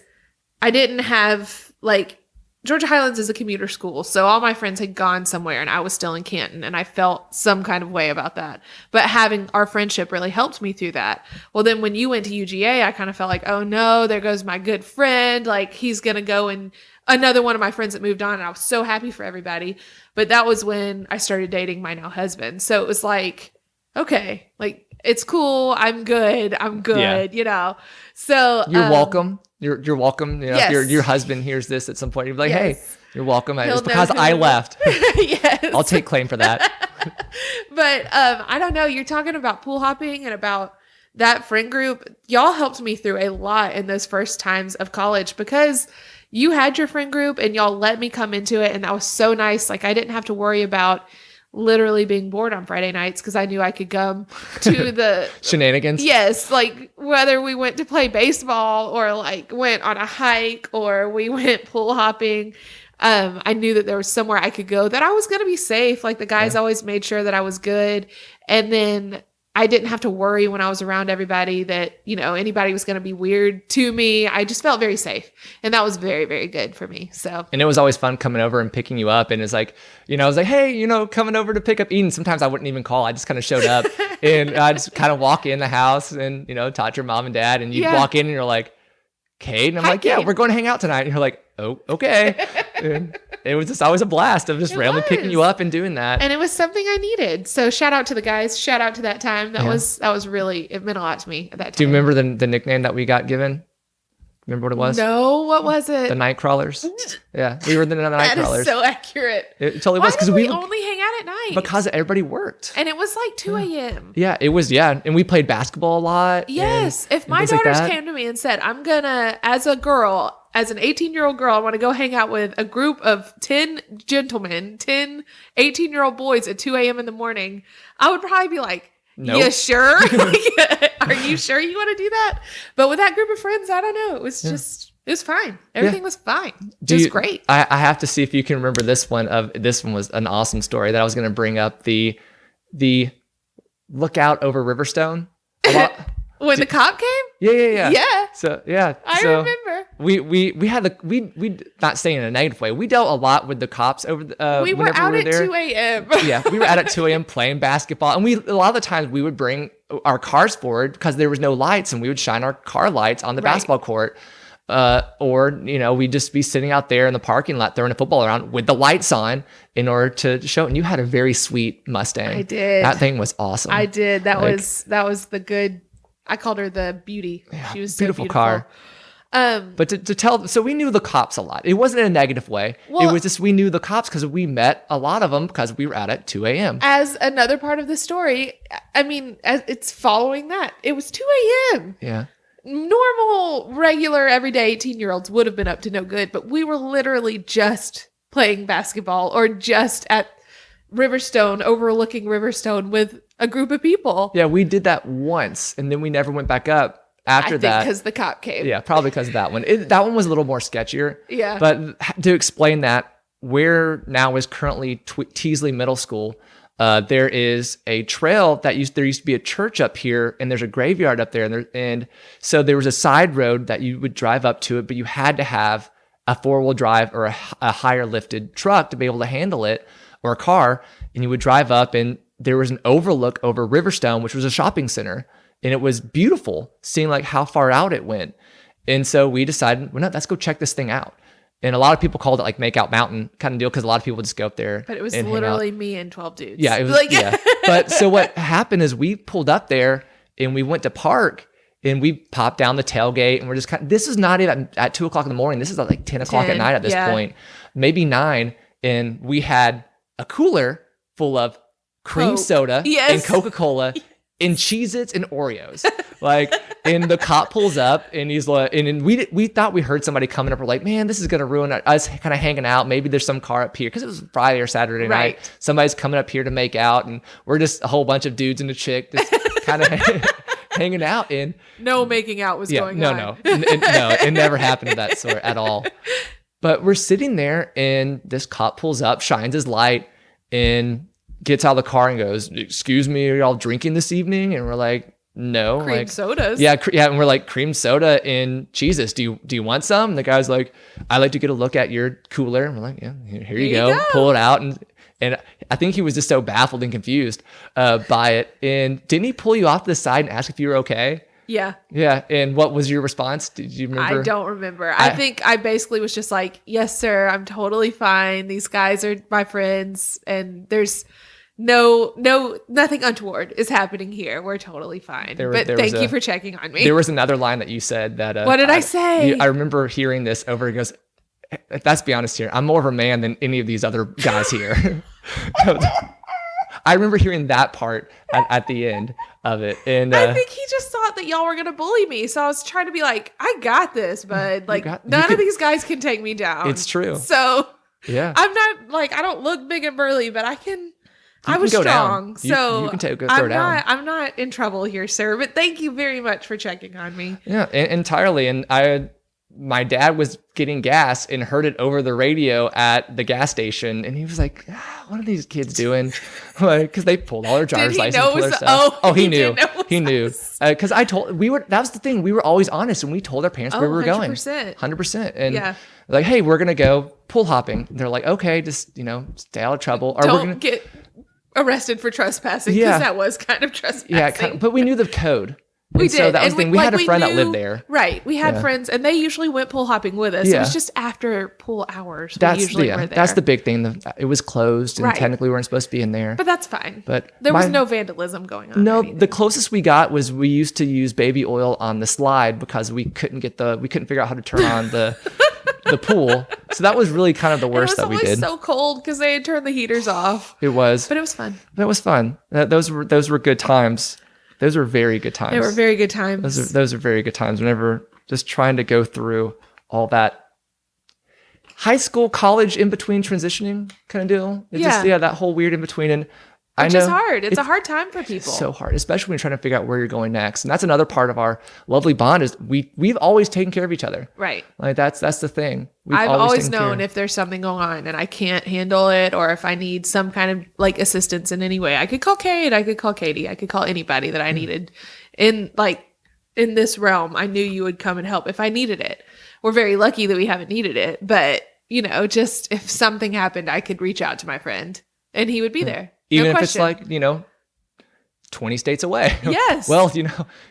I didn't have like Georgia Highlands is a commuter school. So all my friends had gone somewhere and I was still in Canton, and I felt some kind of way about that. But having our friendship really helped me through that. Well, then when you went to UGA, I kind of felt like, oh no, there goes my good friend. Like he's going to go, and another one of my friends that moved on, and I was so happy for everybody. But that was when I started dating my now husband. So it was like, okay, like it's cool. I'm good. Yeah. So you're welcome. You're welcome. Yes. If your husband hears this at some point, you'll be like, yes. hey, you're welcome. It's because I left. Yes. I'll take claim for that. But I don't know. You're talking about pool hopping and about that friend group. Y'all helped me through a lot in those first times of college because you had your friend group and y'all let me come into it. And that was so nice. Like I didn't have to worry about literally being bored on Friday nights because I knew I could come to the shenanigans. Yes. Like whether we went to play baseball or like went on a hike or we went pool hopping. I knew that there was somewhere I could go that I was going to be safe. Like the guys always made sure that I was good. And then I didn't have to worry when I was around everybody that, anybody was going to be weird to me. I just felt very safe. And that was very, very good for me. So, and it was always fun coming over and picking you up. And it's like, I was like, hey, coming over to pick up Eden. Sometimes I wouldn't even call. I just kind of showed up and I just kind of walk in the house and, talk to your mom and dad. And you walk in and you're like, Cade. And I'm like, Cade. yeah, we're going to hang out tonight. And you're like, oh, okay. And it was just always a blast of just randomly picking you up and doing that. And it was something I needed. So shout out to the guys. Shout out to that time. That was really, it meant a lot to me at that time. Do you remember the nickname that we got given? Remember what it was? No, what was it? The night crawlers. Yeah, we were the night crawlers. That is so accurate. It totally Why was because we only hang out at night because everybody worked, and it was like 2 a.m. Yeah, it was. Yeah, and we played basketball a lot. Yes, if my daughters came to me and said, "I'm gonna, as an 18-year-old girl, I want to go hang out with a group of 10 gentlemen, 10 18-year-old boys at 2 a.m. in the morning," I would probably be like, nope. You sure? Are you sure you want to do that? But with that group of friends, I don't know. It was just, it was fine. Everything was fine. It was great. I have to see if you can remember this one. This one was an awesome story that I was going to bring up. The lookout over Riverstone. When the cop came? Yeah. Yeah. So yeah. I remember. We had we not saying in a negative way. We dealt a lot with the cops over the we were out at 2 a.m. Yeah, we were out at 2 a.m. playing basketball. And a lot of the times we would bring our cars forward because there was no lights, and we would shine our car lights on the basketball court. Or we'd just be sitting out there in the parking lot throwing a football around with the lights on in order to show. And you had a very sweet Mustang. I did. That thing was awesome. I did. That was the good. I called her the beauty. Yeah, She was so beautiful car. But to tell, so we knew the cops a lot. It wasn't in a negative way. Well, it was just we knew the cops because we met a lot of them because we were out at 2 a.m. As another part of the story, I mean, it's following that. It was 2 a.m. Yeah. Normal, regular, everyday 18-year-olds would have been up to no good, but we were literally just playing basketball or just at Riverstone, overlooking Riverstone with a group of people. Yeah, we did that once, and then we never went back up after that. Because the cop came. Yeah, probably because of that one. That one was a little more sketchier. Yeah. But to explain that, where now is currently Teasley Middle School, there is a trail there used to be a church up here, and there's a graveyard up there, and so there was a side road that you would drive up to it, but you had to have a 4-wheel drive or a higher lifted truck to be able to handle it, or a car, and you would drive up, and there was an overlook over Riverstone, which was a shopping center, and it was beautiful seeing like how far out it went. And so we decided, well, no, let's go check this thing out. And a lot of people called it like Makeout Mountain kind of deal because a lot of people just go up there. But it was literally me and 12 dudes. Yeah, it was. Like, yeah. But so what happened is we pulled up there and we went to park and we popped down the tailgate and we're just this is not even at 2 o'clock in the morning. This is at like 10 o'clock at night at this point, maybe 9. And we had a cooler full of cream soda and Coca-Cola and Cheez-Its and Oreos. Like, and the cop pulls up and he's like, and we thought we heard somebody coming up. We're like, man, this is going to ruin us kind of hanging out. Maybe there's some car up here because it was Friday or Saturday night. Somebody's coming up here to make out, and we're just a whole bunch of dudes and a chick just kind of hanging out. And no making out was going on. No, it never happened of that sort at all. But we're sitting there and this cop pulls up, shines his light, and gets out of the car and goes, "Excuse me, are y'all drinking this evening?" And we're like, "No." Cream sodas. Yeah. And we're like, "Cream soda and Cheez-Its. Do you want some?" And the guy's like, "I'd like to get a look at your cooler." And we're like, "Yeah, here you go. Pull it out." And I think he was just so baffled and confused by it. And didn't he pull you off to the side and ask if you were okay? Yeah. Yeah. And what was your response? Did you remember? I don't remember. I think I basically was just like, "Yes, sir. I'm totally fine. These guys are my friends. And there's nothing untoward is happening here. We're totally fine." But thank you for checking on me. There was another line that you said that. What did I say? I remember hearing this over. He goes, "Let's be honest here. I'm more of a man than any of these other guys here." I remember hearing that part at the end of it. And I think he just thought that y'all were going to bully me. So I was trying to be like, "I got this, bud. Like, none of these guys can take me down." It's true. So yeah, I'm not like, I don't look big and burly, but I was strong. So you can throw down. I'm not in trouble here, sir. But thank you very much for checking on me. Yeah, entirely. And my dad was getting gas and heard it over the radio at the gas station, and he was like, "What are these kids doing?" Like, because they pulled all their driver's license, pulled their stuff. Oh, he knew. He knew. Because that was the thing. We were always honest, and we told our parents where we were going. 100%. And like, "Hey, we're gonna go pool hopping." They're like, "Okay, just stay out of trouble." Or don't get arrested for trespassing, because that was kind of trespassing. Yeah, but we knew the code. We did. So that was the thing. We had a friend that lived there. Right. We had friends, and they usually went pool hopping with us. It was just after pool hours. We usually were there. That's the big thing. It was closed, and technically we weren't supposed to be in there. But that's fine. But there was no vandalism going on. No, the closest we got was we used to use baby oil on the slide because we couldn't figure out how to turn on the pool. So that was really kind of the worst that we did. It was so cold because they had turned the heaters off. It was. But it was fun. That was fun. Those were good times. Those were very good times. They were very good times. Those are very good times. Whenever just trying to go through all that high school, college, in between transitioning kind of deal. That whole weird in between. And Which is hard. It's a hard time for people. So hard, especially when you're trying to figure out where you're going next. And that's another part of our lovely bond is we've always taken care of each other. Right. Like that's the thing. I've always known if there's something going on and I can't handle it, or if I need some kind of like assistance in any way, I could call Cade, I could call Katie, I could call anybody that I needed in this realm. I knew you would come and help if I needed it. We're very lucky that we haven't needed it, but just if something happened, I could reach out to my friend and he would be there. Even if it's like, 20 states away. Yes. Well,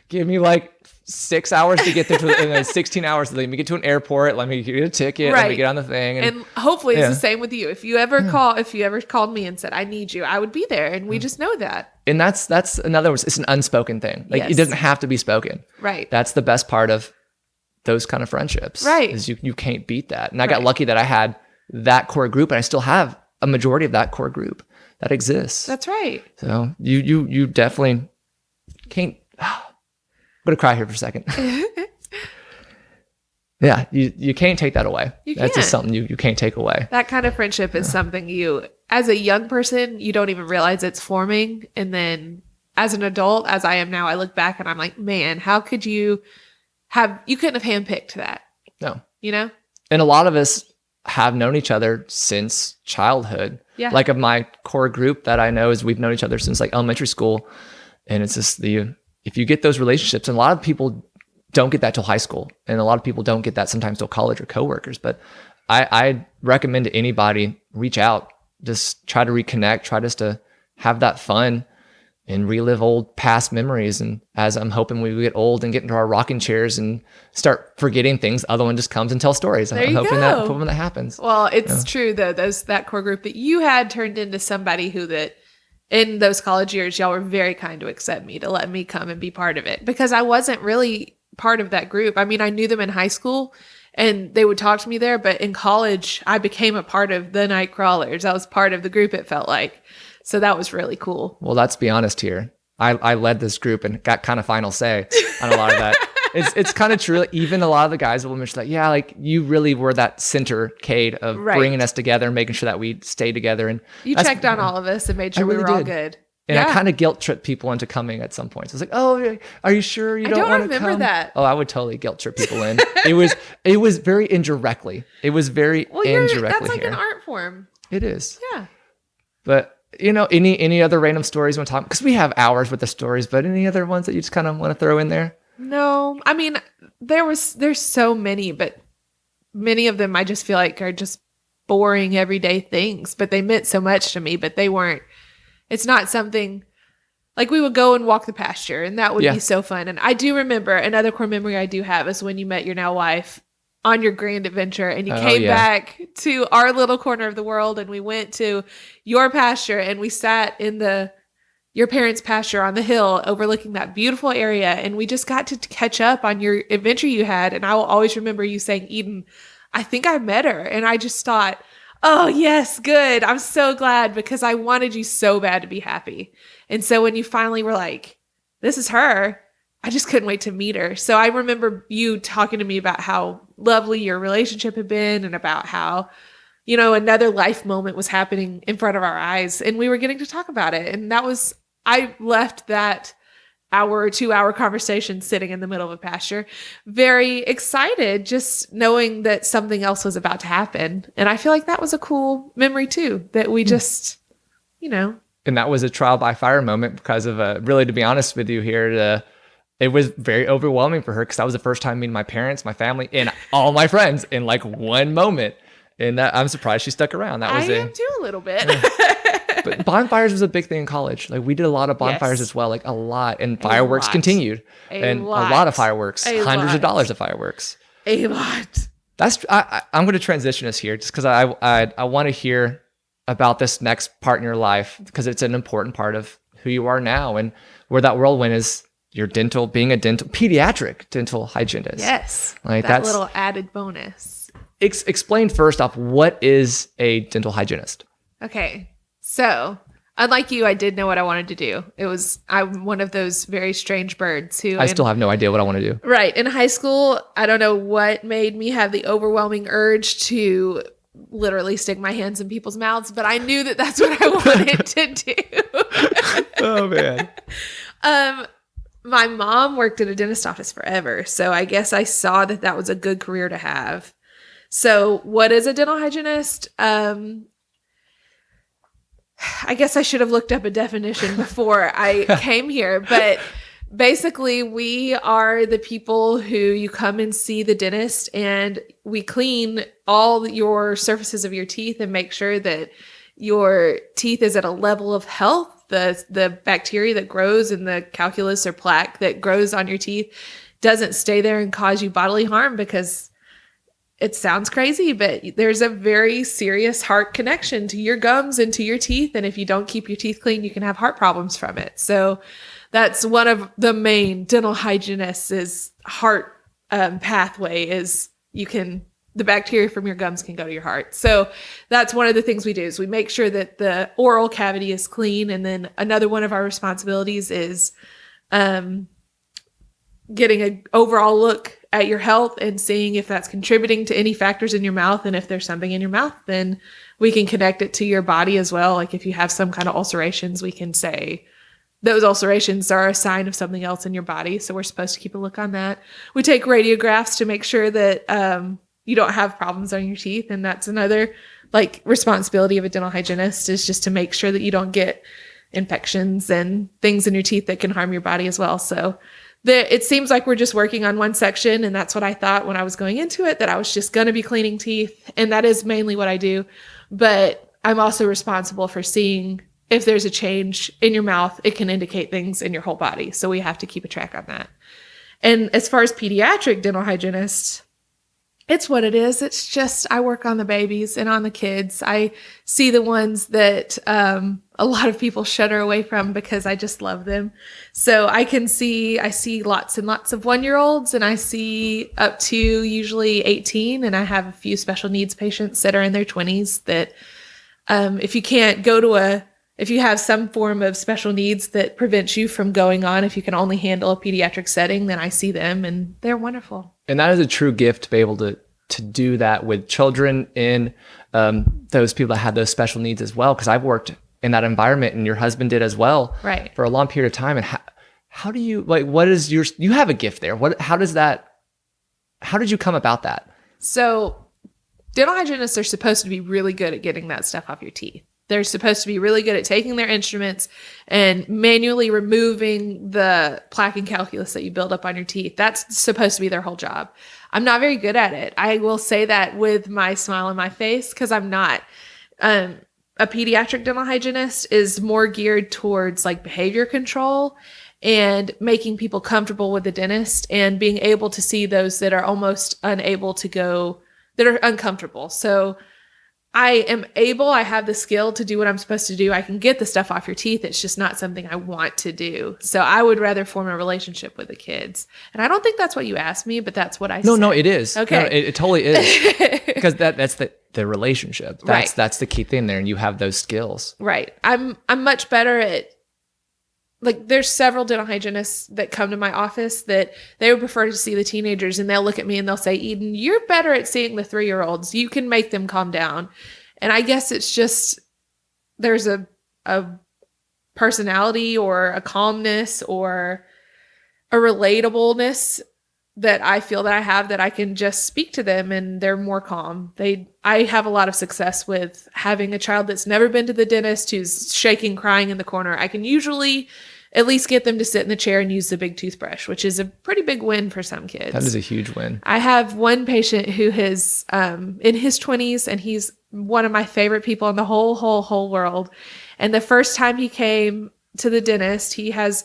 give me like 6 hours to get there, and 16 hours to let me get to an airport. Let me get a ticket. Let me get on the thing. And hopefully it's the same with you. If you ever called me and said, "I need you," I would be there. And we just know that. And that's another, it's an unspoken thing. Like it doesn't have to be spoken. Right. That's the best part of those kind of friendships. Right. Is you can't beat that. And I got lucky that I had that core group, and I still have a majority of that core group that exists. That's right. So you definitely can't. I'm gonna cry here for a second. Yeah, you can't take that away. That's just something you can't take away. That kind of friendship is something you, as a young person, you don't even realize it's forming. And then as an adult, as I am now, I look back and I'm like, man, how could you couldn't have handpicked that. No. You know? And a lot of us have known each other since childhood. Yeah. Like of my core group that I know is we've known each other since like elementary school. And it's just if you get those relationships, and a lot of people don't get that till high school. And a lot of people don't get that sometimes till college or coworkers. But I recommend to anybody, reach out, just try to reconnect, try just to have that fun and relive old past memories. And as I'm hoping we get old and get into our rocking chairs and start forgetting things, the other one just comes and tells stories. I'm hoping that happens. Well, it's true though. That core group that you had turned into somebody who that in those college years, y'all were very kind to accept me, to let me come and be part of it, because I wasn't really part of that group. I mean, I knew them in high school and they would talk to me there, but in college, I became a part of the Night Crawlers. I was part of the group, it felt like. So that was really cool. Well, let's be honest here. I led this group and got kind of final say on a lot of that. It's kind of true. Even a lot of the guys will mention that, yeah, like you really were that center, Cade, of bringing us together and making sure that we stay together. And you checked on all of us and made sure we were all good. And I kind of guilt tripped people into coming at some points. I was like, "Oh, are you sure you don't want to come?" I don't remember that. Oh, I would totally guilt trip people in. It was very indirectly. It was very indirectly. That's like an art form. It is. Yeah. But any other random stories you want to talk? Because we have hours with the stories. But any other ones that you just kind of want to throw in there? No, I mean there's so many, but many of them I just feel like are just boring everyday things. But they meant so much to me. But they weren't. It's not something like we would go and walk the pasture, and that would be so fun. And I do remember another core memory I do have is when you met your now wife on your grand adventure and you came back to our little corner of the world, and we went to your pasture and we sat in your parents' pasture on the hill overlooking that beautiful area. And we just got to catch up on your adventure you had. And I will always remember you saying, Eden, I think I met her. And I just thought, oh, yes, good. I'm so glad, because I wanted you so bad to be happy. And so when you finally were like, this is her, I just couldn't wait to meet her. So I remember you talking to me about how lovely your relationship had been and about how, another life moment was happening in front of our eyes. And we were getting to talk about it. And I left that hour or 2 hour conversation sitting in the middle of a pasture, very excited, just knowing that something else was about to happen. And I feel like that was a cool memory too, that we just, And that was a trial by fire moment because of really, to be honest with you here, it was very overwhelming for her because that was the first time meeting my parents, my family, and all my friends in like one moment. And that I'm surprised she stuck around. That was I am too a little bit. But bonfires was a big thing in college. Like we did a lot of bonfires as well, like a lot. And fireworks continued. A lot of fireworks, hundreds of dollars of fireworks. A lot. I'm going to transition us here just because I want to hear about this next part in your life, because it's an important part of who you are now and where that whirlwind is. Your being a pediatric dental hygienist. Yes. Like that's little added bonus. Explain first off, what is a dental hygienist? Okay. So, unlike you, I did know what I wanted to do. I'm one of those very strange birds who... I still have no idea what I want to do. Right. In high school, I don't know what made me have the overwhelming urge to literally stick my hands in people's mouths, but I knew that that's what I wanted to do. Oh, man. My mom worked at a dentist office forever, so I guess I saw that was a good career to have. So what is a dental hygienist? I guess I should have looked up a definition before I came here, but basically we are the people who you come and see the dentist, and we clean all your surfaces of your teeth and make sure that your teeth is at a level of health. The bacteria that grows in the calculus or plaque that grows on your teeth doesn't stay there and cause you bodily harm, because it sounds crazy, but there's a very serious heart connection to your gums and to your teeth. And if you don't keep your teeth clean, you can have heart problems from it. So that's one of the main dental hygienists is heart pathway is the bacteria from your gums can go to your heart. So that's one of the things we do is we make sure that the oral cavity is clean. And then another one of our responsibilities is getting an overall look at your health and seeing if that's contributing to any factors in your mouth. And if there's something in your mouth, then we can connect it to your body as well. Like if you have some kind of ulcerations, we can say those ulcerations are a sign of something else in your body. So we're supposed to keep a look on that. We take radiographs to make sure that you don't have problems on your teeth. And that's another like responsibility of a dental hygienist, is just to make sure that you don't get infections and things in your teeth that can harm your body as well. So it seems like we're just working on one section, and that's what I thought when I was going into it, that I was just going to be cleaning teeth, and that is mainly what I do. But I'm also responsible for seeing if there's a change in your mouth. It can indicate things in your whole body, so we have to keep a track on that. And as far as pediatric dental hygienists, it's what it is. It's just I work on the babies and on the kids. I see the ones that a lot of people shudder away from because I just love them. So I see lots and lots of 1-year-olds, and I see up to usually 18. And I have a few special needs patients that are in their 20s that if you have some form of special needs that prevents you from going on, if you can only handle a pediatric setting, then I see them and they're wonderful. And that is a true gift to be able to do that with children and those people that have those special needs as well. Because I've worked in that environment, and your husband did as well, right, for a long period of time. And how do you, like, what is you have a gift there. How did you come about that? So dental hygienists are supposed to be really good at getting that stuff off your teeth. They're supposed to be really good at taking their instruments and manually removing the plaque and calculus that you build up on your teeth. That's supposed to be their whole job. I'm not very good at it. I will say that with my smile on my face, because I'm not. A pediatric dental hygienist is more geared towards like behavior control and making people comfortable with the dentist and being able to see those that are almost unable to go, that are uncomfortable. So I have the skill to do what I'm supposed to do. I can get the stuff off your teeth. It's just not something I want to do. So I would rather form a relationship with the kids. And I don't think that's what you asked me, but that's what I said. No, it is. Okay. No, it totally is. Because that's the relationship. Right. That's the key thing there. And you have those skills. Right. I'm much better at, like, there's several dental hygienists that come to my office that they would prefer to see the teenagers, and they'll look at me and they'll say, Eden, you're better at seeing the 3-year-olds. You can make them calm down. And I guess it's just, there's a personality or a calmness or a relatableness that I feel that I have, that I can just speak to them and they're more calm. I have a lot of success with having a child that's never been to the dentist who's shaking, crying in the corner. I can usually at least get them to sit in the chair and use the big toothbrush, which is a pretty big win for some kids. That is a huge win. I have one patient who is in his 20s, and he's one of my favorite people in the whole world. And the first time he came to the dentist, he has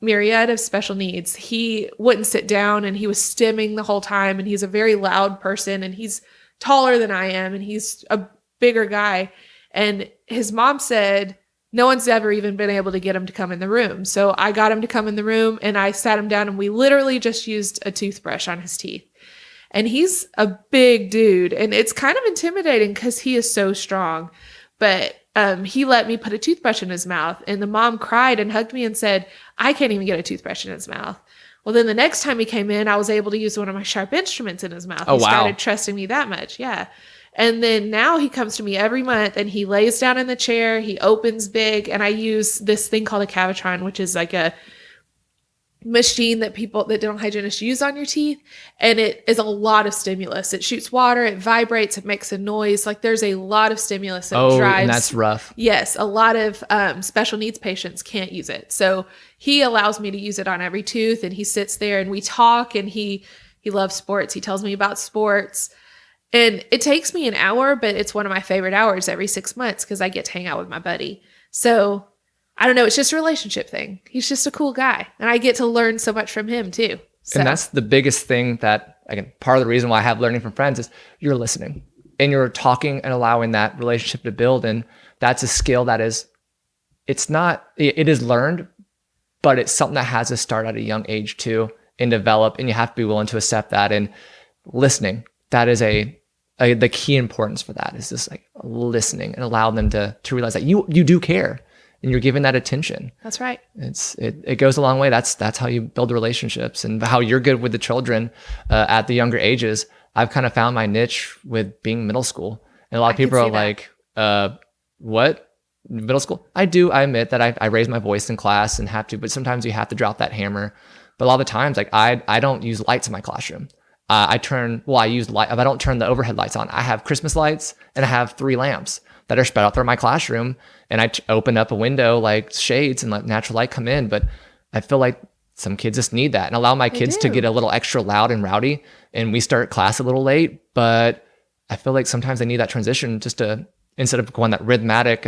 myriad of special needs. He wouldn't sit down, and he was stimming the whole time, and he's a very loud person, and he's taller than I am, and he's a bigger guy. And his mom said no one's ever even been able to get him to come in the room. So I got him to come in the room, and I sat him down, and we literally just used a toothbrush on his teeth. And he's a big dude, and it's kind of intimidating because he is so strong. But he let me put a toothbrush in his mouth, and the mom cried and hugged me and said, I can't even get a toothbrush in his mouth. Well, then the next time he came in, I was able to use one of my sharp instruments in his mouth. Oh, he wow. started trusting me that much. Yeah. And then now he comes to me every month, and he lays down in the chair, he opens big, and I use this thing called a Cavitron, which is like a machine that dental hygienists use on your teeth. And it is a lot of stimulus. It shoots water, it vibrates, it makes a noise. Like, there's a lot of stimulus that drives. And that's rough. Yes. A lot of special needs patients can't use it. So he allows me to use it on every tooth, and he sits there and we talk, and he loves sports. He tells me about sports, and it takes me an hour, but it's one of my favorite hours every 6 months because I get to hang out with my buddy. So I don't know. It's just a relationship thing. He's just a cool guy, and I get to learn so much from him too. So. And that's the biggest thing that, again, part of the reason why I have learning from friends is you're listening and you're talking and allowing that relationship to build. And that's a skill that it is learned, but it's something that has to start at a young age too. and develop, and you have to be willing to accept that. And listening, that is the key importance for that, is just like listening and allow them to realize that you do care and you're giving that attention. That's right. It goes a long way. That's how you build relationships, and how you're good with the children at the younger ages. I've kind of found my niche with being middle school, and a lot of people are like, what? Middle school? I admit that I raise my voice in class and have to, but sometimes you have to drop that hammer. But a lot of the times, like I don't use lights in my classroom. I use light. If I don't turn the overhead lights on, I have Christmas lights and I have 3 lamps that are spread out through my classroom. And I open up a window, like shades, and let natural light come in. But I feel like some kids just need that, and allow my kids to get a little extra loud and rowdy. And we start class a little late, but I feel like sometimes they need that transition just to, instead of going that rhythmic,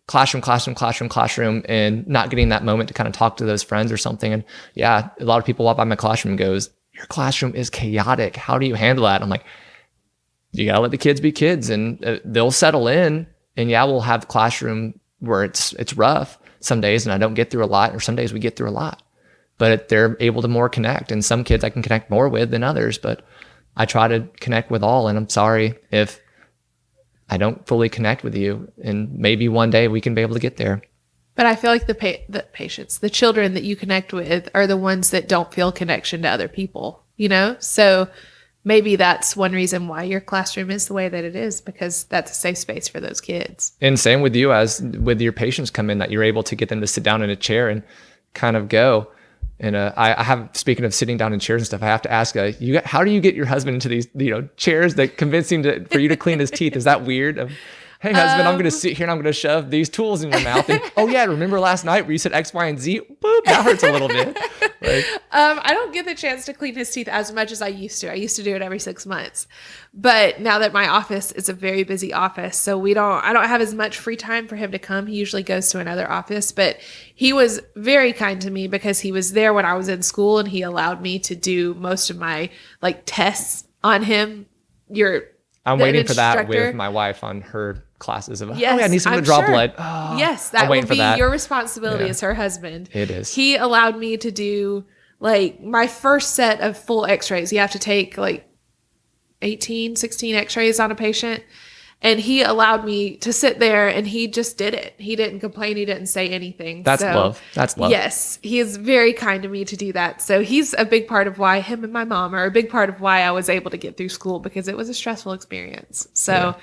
classroom, and not getting that moment to kind of talk to those friends or something. And yeah, a lot of people walk by my classroom and goes, your classroom is chaotic. How do you handle that? I'm like, you gotta let the kids be kids, and they'll settle in. And yeah, we'll have classroom where it's rough some days, and I don't get through a lot, or some days we get through a lot, but they're able to more connect. And some kids I can connect more with than others, but I try to connect with all. And I'm sorry if I don't fully connect with you, and maybe one day we can be able to get there. But I feel like the patients, the children that you connect with, are the ones that don't feel connection to other people, So maybe that's one reason why your classroom is the way that it is, because that's a safe space for those kids. And same with you, as with your patients come in, that you're able to get them to sit down in a chair and kind of go. And I have, speaking of sitting down in chairs and stuff, I have to ask, how do you get your husband into these, chairs that convince him for you to clean his teeth? Is that weird? Hey, husband, I'm going to sit here and I'm going to shove these tools in your mouth. And, oh yeah, remember last night where you said X, Y, and Z? Boop, that hurts a little bit. I don't get the chance to clean his teeth as much as I used to. I used to do it every 6 months. But now that my office is a very busy office, so I don't have as much free time for him to come. He usually goes to another office, but he was very kind to me because he was there when I was in school, and he allowed me to do most of my tests on him. I'm waiting for that with my wife on her classes of, yes, I need someone to draw blood. Oh, yes, that will be your responsibility as her husband. It is. He allowed me to do my first set of full x-rays. You have to take 16 x-rays on a patient. And he allowed me to sit there, and he just did it. He didn't complain. He didn't say anything. That's love. That's love. Yes. He is very kind to me to do that. So he's a big part of why him and my mom are a big part of why I was able to get through school, because it was a stressful experience. So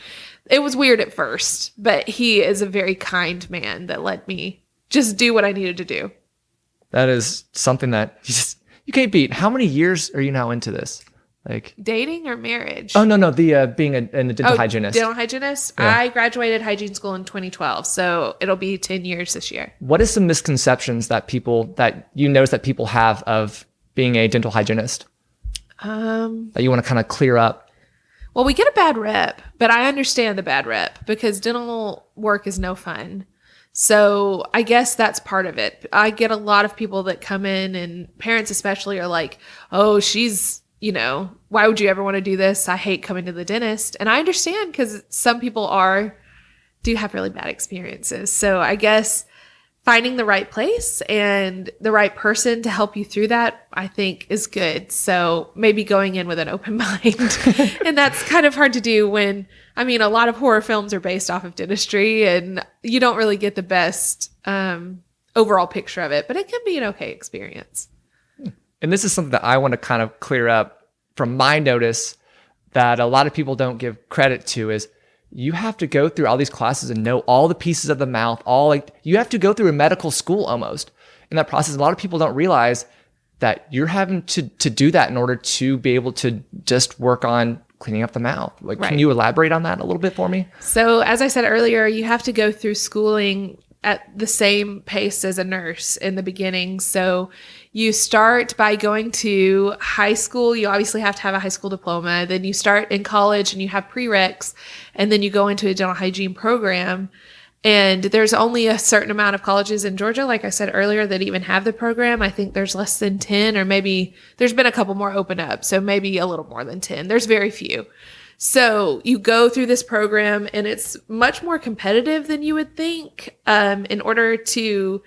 it was weird at first, but he is a very kind man that let me just do what I needed to do. That is something that you can't beat. How many years are you now into this? Dating or marriage? Oh, no. The being a dental hygienist. Dental hygienist? Yeah. I graduated hygiene school in 2012, so it'll be 10 years this year. What is some misconceptions that you notice that people have of being a dental hygienist? That you want to kind of clear up? Well, we get a bad rep, but I understand the bad rep because dental work is no fun. So I guess that's part of it. I get a lot of people that come in, and parents especially are like, oh, she's, why would you ever want to do this? I hate coming to the dentist. And I understand, because some people do have really bad experiences. So I guess finding the right place and the right person to help you through that, I think, is good. So maybe going in with an open mind. And that's kind of hard to do when, a lot of horror films are based off of dentistry, and you don't really get the best overall picture of it, but it can be an okay experience. And this is something that I want to kind of clear up from my notice that a lot of people don't give credit to, is you have to go through all these classes and know all the pieces of the mouth, you have to go through a medical school almost in that process. A lot of people don't realize that you're having to do that in order to be able to just work on cleaning up the mouth. Right. Can you elaborate on that a little bit for me? So as I said earlier, you have to go through schooling at the same pace as a nurse in the beginning. So you start by going to high school. You obviously have to have a high school diploma. Then you start in college and you have prereqs, and then you go into a dental hygiene program. And there's only a certain amount of colleges in Georgia, like I said earlier, that even have the program. I think there's less than 10, or maybe there's been a couple more open up. So maybe a little more than 10. There's very few. So you go through this program, and it's much more competitive than you would think. In order to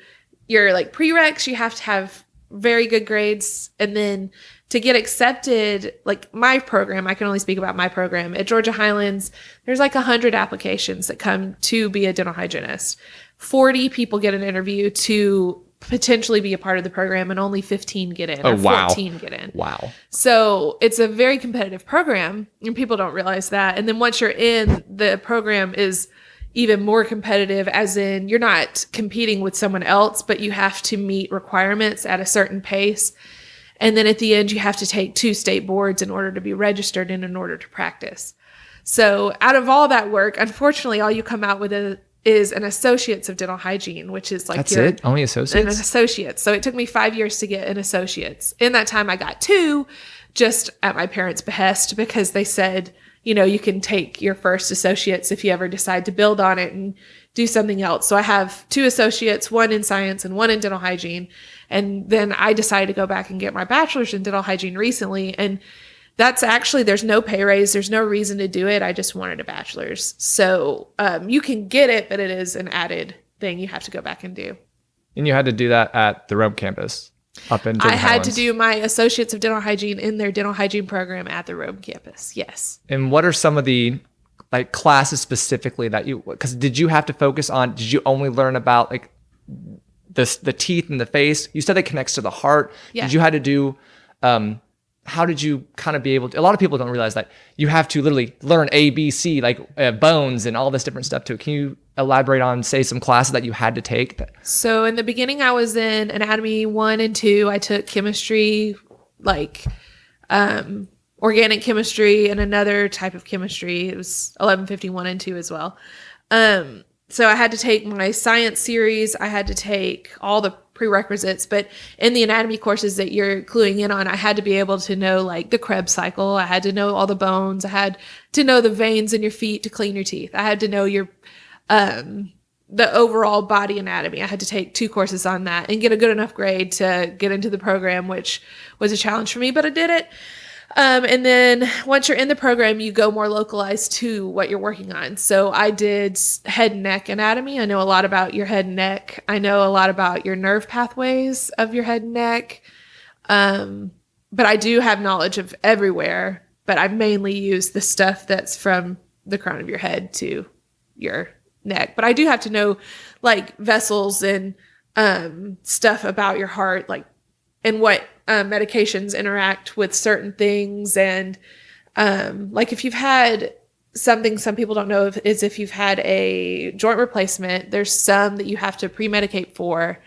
your prereqs, you have to have very good grades. And then to get accepted, like my program, I can only speak about my program at Georgia Highlands. There's like 100 applications that come to be a dental hygienist. 40 people get an interview to potentially be a part of the program, and only 15 get in, or 14 get in. Wow. So it's a very competitive program, and people don't realize that. And then once you're in, the program is even more competitive, as in you're not competing with someone else, but you have to meet requirements at a certain pace. And then at the end, you have to take 2 state boards in order to be registered and in order to practice. So out of all that work, unfortunately, all you come out with is an associate's of dental hygiene, which is like that's it? Only associates? An associate's. So it took me 5 years to get an associate's. In that time, I got 2 just at my parents' behest, because they said, you know, you can take your first associates if you ever decide to build on it and do something else. So I have 2 associates, 1 in science and 1 in dental hygiene. And then I decided to go back and get my bachelor's in dental hygiene recently. And that's actually, there's no pay raise. There's no reason to do it. I just wanted a bachelor's. So you can get it, but it is an added thing you have to go back and do. And you had to do that at the Rome campus up in Georgia I had Highlands. to do my associates of dental hygiene in their dental hygiene program at the Rome campus. Yes. And what are some of the like classes specifically that you, because did you have to focus on, did you only learn about like the teeth and the face? You said it connects to the heart. Yeah. Did you had to do, how did you kind of be able to, a lot of people don't realize that you have to literally learn A, B, C, like bones and all this different stuff too. Can you elaborate on, say, some classes that you had to take? So in the beginning, I was in anatomy 1 and 2. I took chemistry, like organic chemistry and another type of chemistry. It was 1151 and 2 as well. So I had to take my science series. I had to take all the prerequisites, but in the anatomy courses that you're cluing in on, I had to be able to know like the Krebs cycle. I had to know all the bones. I had to know the veins in your feet to clean your teeth. I had to know your the overall body anatomy. I had to take 2 courses on that and get a good enough grade to get into the program, which was a challenge for me, but I did it. And then once you're in the program, you go more localized to what you're working on. So I did head and neck anatomy. I know a lot about your head and neck. I know a lot about your nerve pathways of your head and neck. But I do have knowledge of everywhere, but I mainly use the stuff that's from the crown of your head to your neck. But I do have to know like vessels and stuff about your heart, like, and what medications interact with certain things. And like if you've had something some people don't know is if you've had a joint replacement, there's some that you have to pre-medicate for.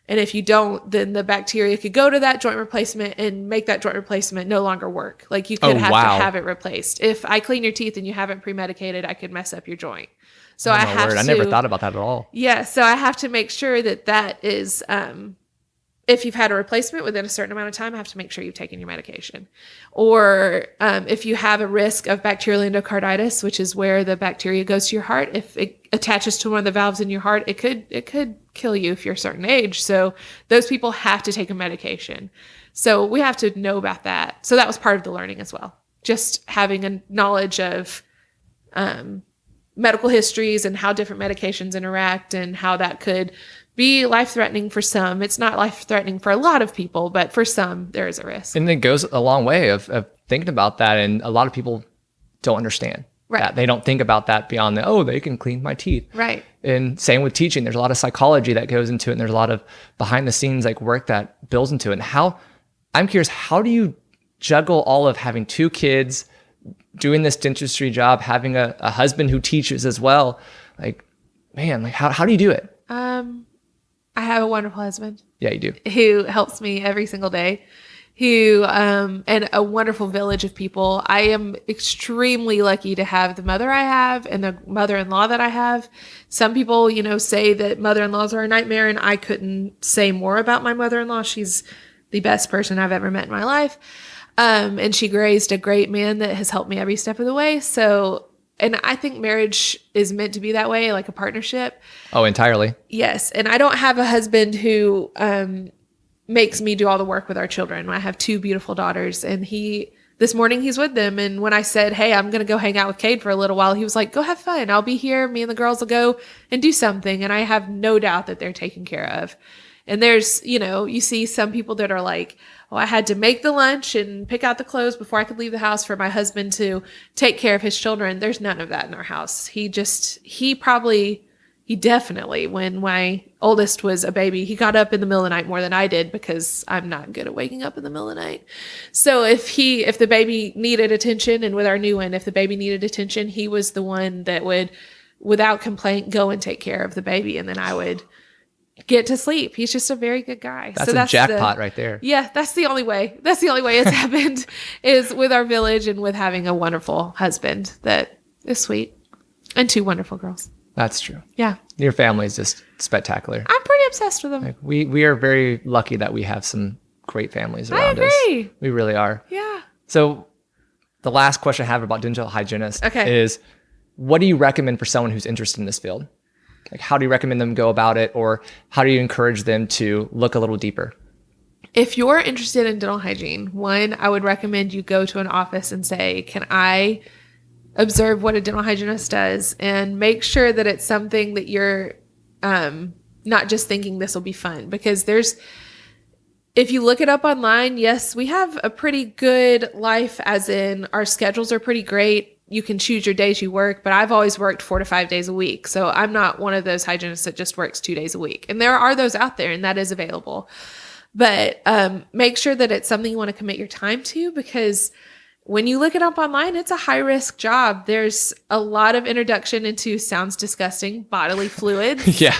And if you don't, then the bacteria could go to that joint replacement and make that joint replacement no longer work. Like you could have to have it replaced. If I clean your teeth and you haven't pre-medicated, I could mess up your joint. So I have to. I never thought about that at all. Yeah. So I have to make sure that is, if you've had a replacement within a certain amount of time, I have to make sure you've taken your medication. Or if you have a risk of bacterial endocarditis, which is where the bacteria goes to your heart, if it attaches to one of the valves in your heart, it could kill you if you're a certain age. So those people have to take a medication. So we have to know about that. So that was part of the learning as well. Just having a knowledge of medical histories and how different medications interact and how that could be life-threatening for some. It's not life-threatening for a lot of people, but for some, there is a risk. And it goes a long way of thinking about that. And a lot of people don't understand that. They don't think about that beyond they can clean my teeth. Right. And same with teaching. There's a lot of psychology that goes into it. And there's a lot of behind the scenes like work that builds into it. And I'm curious, how do you juggle all of having 2 kids, doing this dentistry job, having a husband who teaches as well? Like, man, like how do you do it? I have a wonderful husband. Yeah, you do. Who helps me every single day. And a wonderful village of people. I am extremely lucky to have the mother I have and the mother-in-law that I have. Some people, say that mother-in-laws are a nightmare, and I couldn't say more about my mother-in-law. She's the best person I've ever met in my life. And she raised a great man that has helped me every step of the way. So, and I think marriage is meant to be that way, like a partnership. Oh, entirely. Yes. And I don't have a husband who makes me do all the work with our children. I have 2 beautiful daughters, and this morning he's with them. And when I said, hey, I'm going to go hang out with Cade for a little while, he was like, go have fun. I'll be here. Me and the girls will go and do something. And I have no doubt that they're taken care of. And there's, you see some people that are like, oh, I had to make the lunch and pick out the clothes before I could leave the house for my husband to take care of his children. There's none of that in our house. He definitely, when my oldest was a baby, he got up in the middle of the night more than I did because I'm not good at waking up in the middle of the night. So if the baby needed attention, and with our new one, if the baby needed attention, he was the one that would, without complaint, go and take care of the baby. And then I would get to sleep. He's just a very good guy. That's a jackpot right there. Yeah, that's the only way. That's the only way it's happened is with our village and with having a wonderful husband that is sweet and 2 wonderful girls. That's true. Yeah. Your family is just spectacular. I'm pretty obsessed with them. Like we are very lucky that we have some great families around us. We really are. Yeah. So the last question I have about dental hygienist is, what do you recommend for someone who's interested in this field? Like, how do you recommend them go about it, or how do you encourage them to look a little deeper? If you're interested in dental hygiene, one, I would recommend you go to an office and say, can I observe what a dental hygienist does, and make sure that it's something that you're not just thinking this will be fun. Because if you look it up online, yes, we have a pretty good life, as in our schedules are pretty great. You can choose your days you work, but I've always worked 4 to 5 days a week. So I'm not one of those hygienists that just works 2 days a week. And there are those out there, and that is available. But make sure that it's something you want to commit your time to, because when you look it up online, it's a high-risk job. There's a lot of introduction into, sounds disgusting, bodily fluids. Yeah.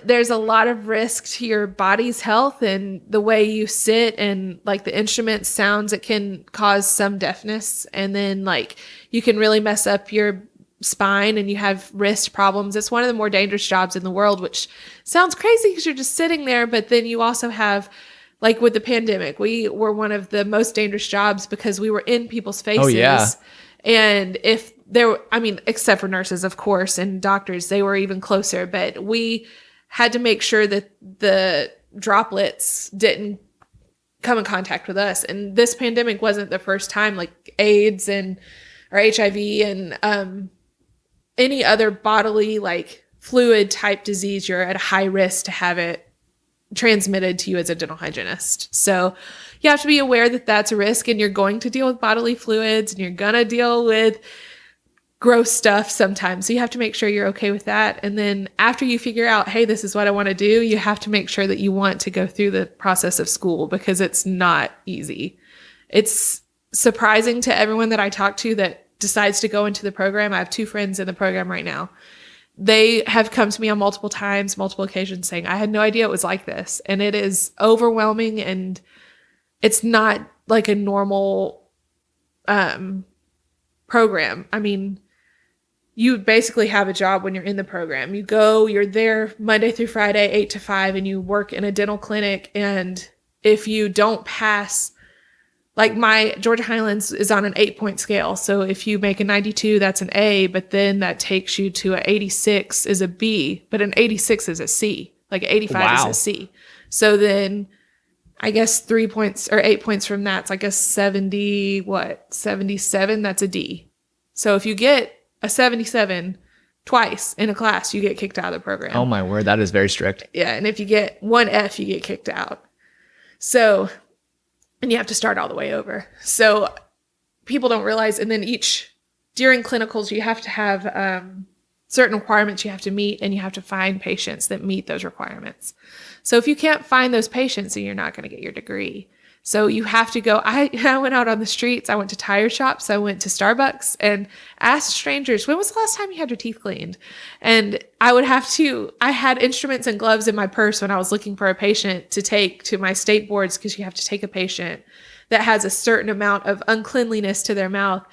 There's a lot of risk to your body's health and the way you sit, and like the instrument sounds, it can cause some deafness. And then like you can really mess up your spine and you have wrist problems. It's one of the more dangerous jobs in the world, which sounds crazy because you're just sitting there. But then you also have, like with the pandemic, we were one of the most dangerous jobs because we were in people's faces. Oh, yeah. And if there, except for nurses, of course, and doctors, they were even closer. But we had to make sure that the droplets didn't come in contact with us. And this pandemic wasn't the first time, like AIDS or HIV and any other bodily like fluid type disease, you're at a high risk to have it transmitted to you as a dental hygienist. So you have to be aware that that's a risk, and you're going to deal with bodily fluids, and you're going to deal with gross stuff sometimes. So you have to make sure you're okay with that. And then after you figure out, hey, this is what I want to do, you have to make sure that you want to go through the process of school, because it's not easy. It's surprising to everyone that I talk to that decides to go into the program. I have 2 friends in the program right now. They have come to me on multiple occasions saying, I had no idea it was like this. And it is overwhelming, and it's not like a normal program. You basically have a job when you're in the program. You're there Monday through Friday, 8 to 5, and you work in a dental clinic. And if you don't pass, like my Georgia Highlands is on an 8-point scale. So if you make a 92, that's an A, but then that takes you to an 86 is a B, but an 86 is a C. Like 85 is a C. So then I guess 3 points or 8 points from that's like a 77, that's a D. So if you get a 77 twice in a class, you get kicked out of the program. Oh my word, that is very strict. Yeah, and if you get 1 F, you get kicked out. So, and you have to start all the way over. So people don't realize, and then during clinicals, you have to have certain requirements you have to meet, and you have to find patients that meet those requirements. So if you can't find those patients, then you're not going to get your degree. So you have to go. I went out on the streets. I went to tire shops. I went to Starbucks and asked strangers, when was the last time you had your teeth cleaned? And I had instruments and gloves in my purse when I was looking for a patient to take to my state boards, because you have to take a patient that has a certain amount of uncleanliness to their mouth.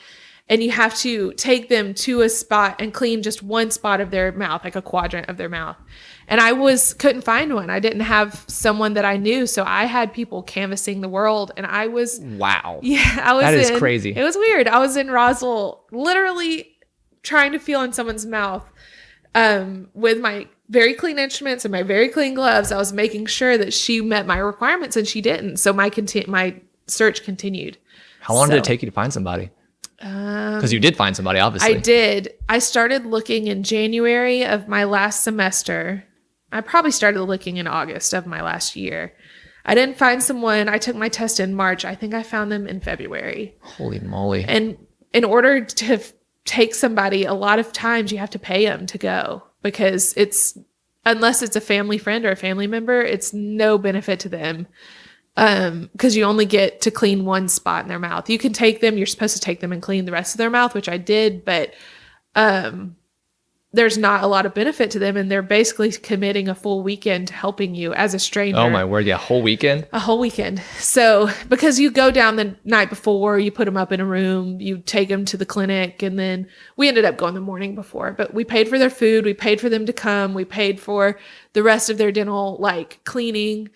And you have to take them to a spot and clean just one spot of their mouth, like a quadrant of their mouth. And I couldn't find one. I didn't have someone that I knew. So I had people canvassing the world, and I was... Wow. Yeah, that is crazy. It was weird. I was in Roswell, literally trying to feel in someone's mouth with my very clean instruments and my very clean gloves. I was making sure that she met my requirements, and she didn't. So my search continued. How long did it take you to find somebody? Because you did find somebody, obviously. I did. I started looking in January of my last semester. I probably started looking in August of my last year. I didn't find someone. I took my test in March. I think I found them in February. Holy moly. And in order to take somebody, a lot of times you have to pay them to go, because unless it's a family friend or a family member, it's no benefit to them. Because you only get to clean one spot in their mouth. You can take them. You're supposed to take them and clean the rest of their mouth, which I did. But there's not a lot of benefit to them, and they're basically committing a full weekend to helping you as a stranger. Oh my word. Yeah. Whole weekend. A whole weekend. So because you go down the night before, you put them up in a room, you take them to the clinic, and then we ended up going the morning before, but we paid for their food. We paid for them to come. We paid for the rest of their dental, like, cleaning.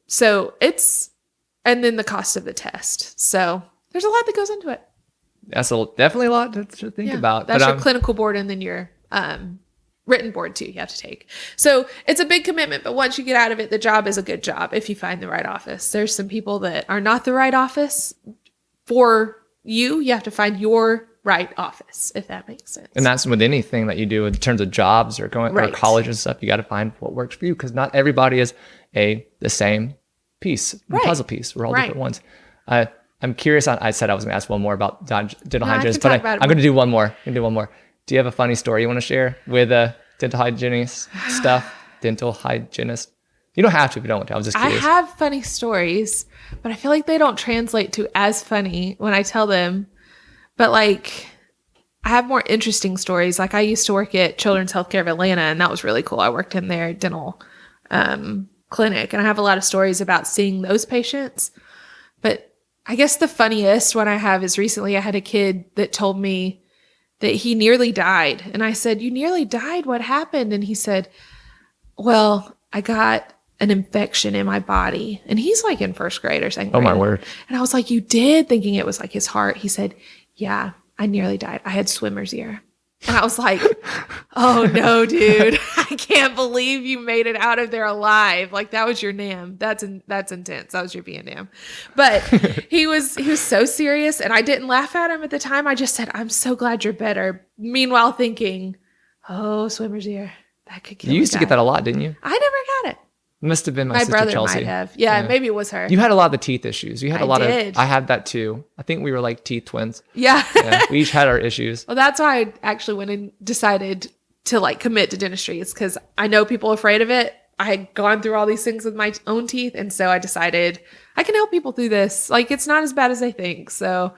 So and then the cost of the test. So there's a lot that goes into it. That's definitely a lot to think about. That's your clinical board, and then your written board too you have to take. So it's a big commitment, but once you get out of it, the job is a good job if you find the right office. There's some people that are not the right office for you. You have to find your right office, if that makes sense. And that's with anything that you do in terms of jobs or going or college and stuff. You got to find what works for you, because not everybody is the same piece, puzzle piece. We're all different ones. I'm curious. I said I was going to ask one more about dental hygienist, but I'm going to do one more. Do you have a funny story you want to share with a dental hygienist stuff? Dental hygienist. You don't have to if you don't want to. I was just curious. I have funny stories, but I feel like they don't translate to as funny when I tell them. But like, I have more interesting stories. Like, I used to work at Children's Healthcare of Atlanta, and that was really cool. I worked in their dental clinic, and I have a lot of stories about seeing those patients. But I guess the funniest one I have is recently I had a kid that told me that he nearly died. And I said, "You nearly died? What happened?" And he said, "Well, I got an infection in my body." And he's like in first grade or second grade. Oh my word. And I was like, "You did?" Thinking it was like his heart. He said, "Yeah, I nearly died. I had swimmer's ear." And I was like, "Oh no, dude. I can't believe you made it out of there alive. Like, that was your NAM. That's intense. That was your VNAM." But he was so serious, and I didn't laugh at him at the time. I just said, "I'm so glad you're better." Meanwhile thinking, "Oh, swimmer's ear. That could kill You used to get that a lot, didn't you? I never got it. Must have been my sister brother Chelsea. might have. Yeah, maybe it was her. You had a lot of the teeth issues. You had a lot did. of. I had that too. I think we were like teeth twins. Yeah. We each had our issues. Well, that's why I actually went and decided to like commit to dentistry. It's because I know people are afraid of it. I had gone through all these things with my own teeth, and so I decided I can help people through this. Like, it's not as bad as they think. So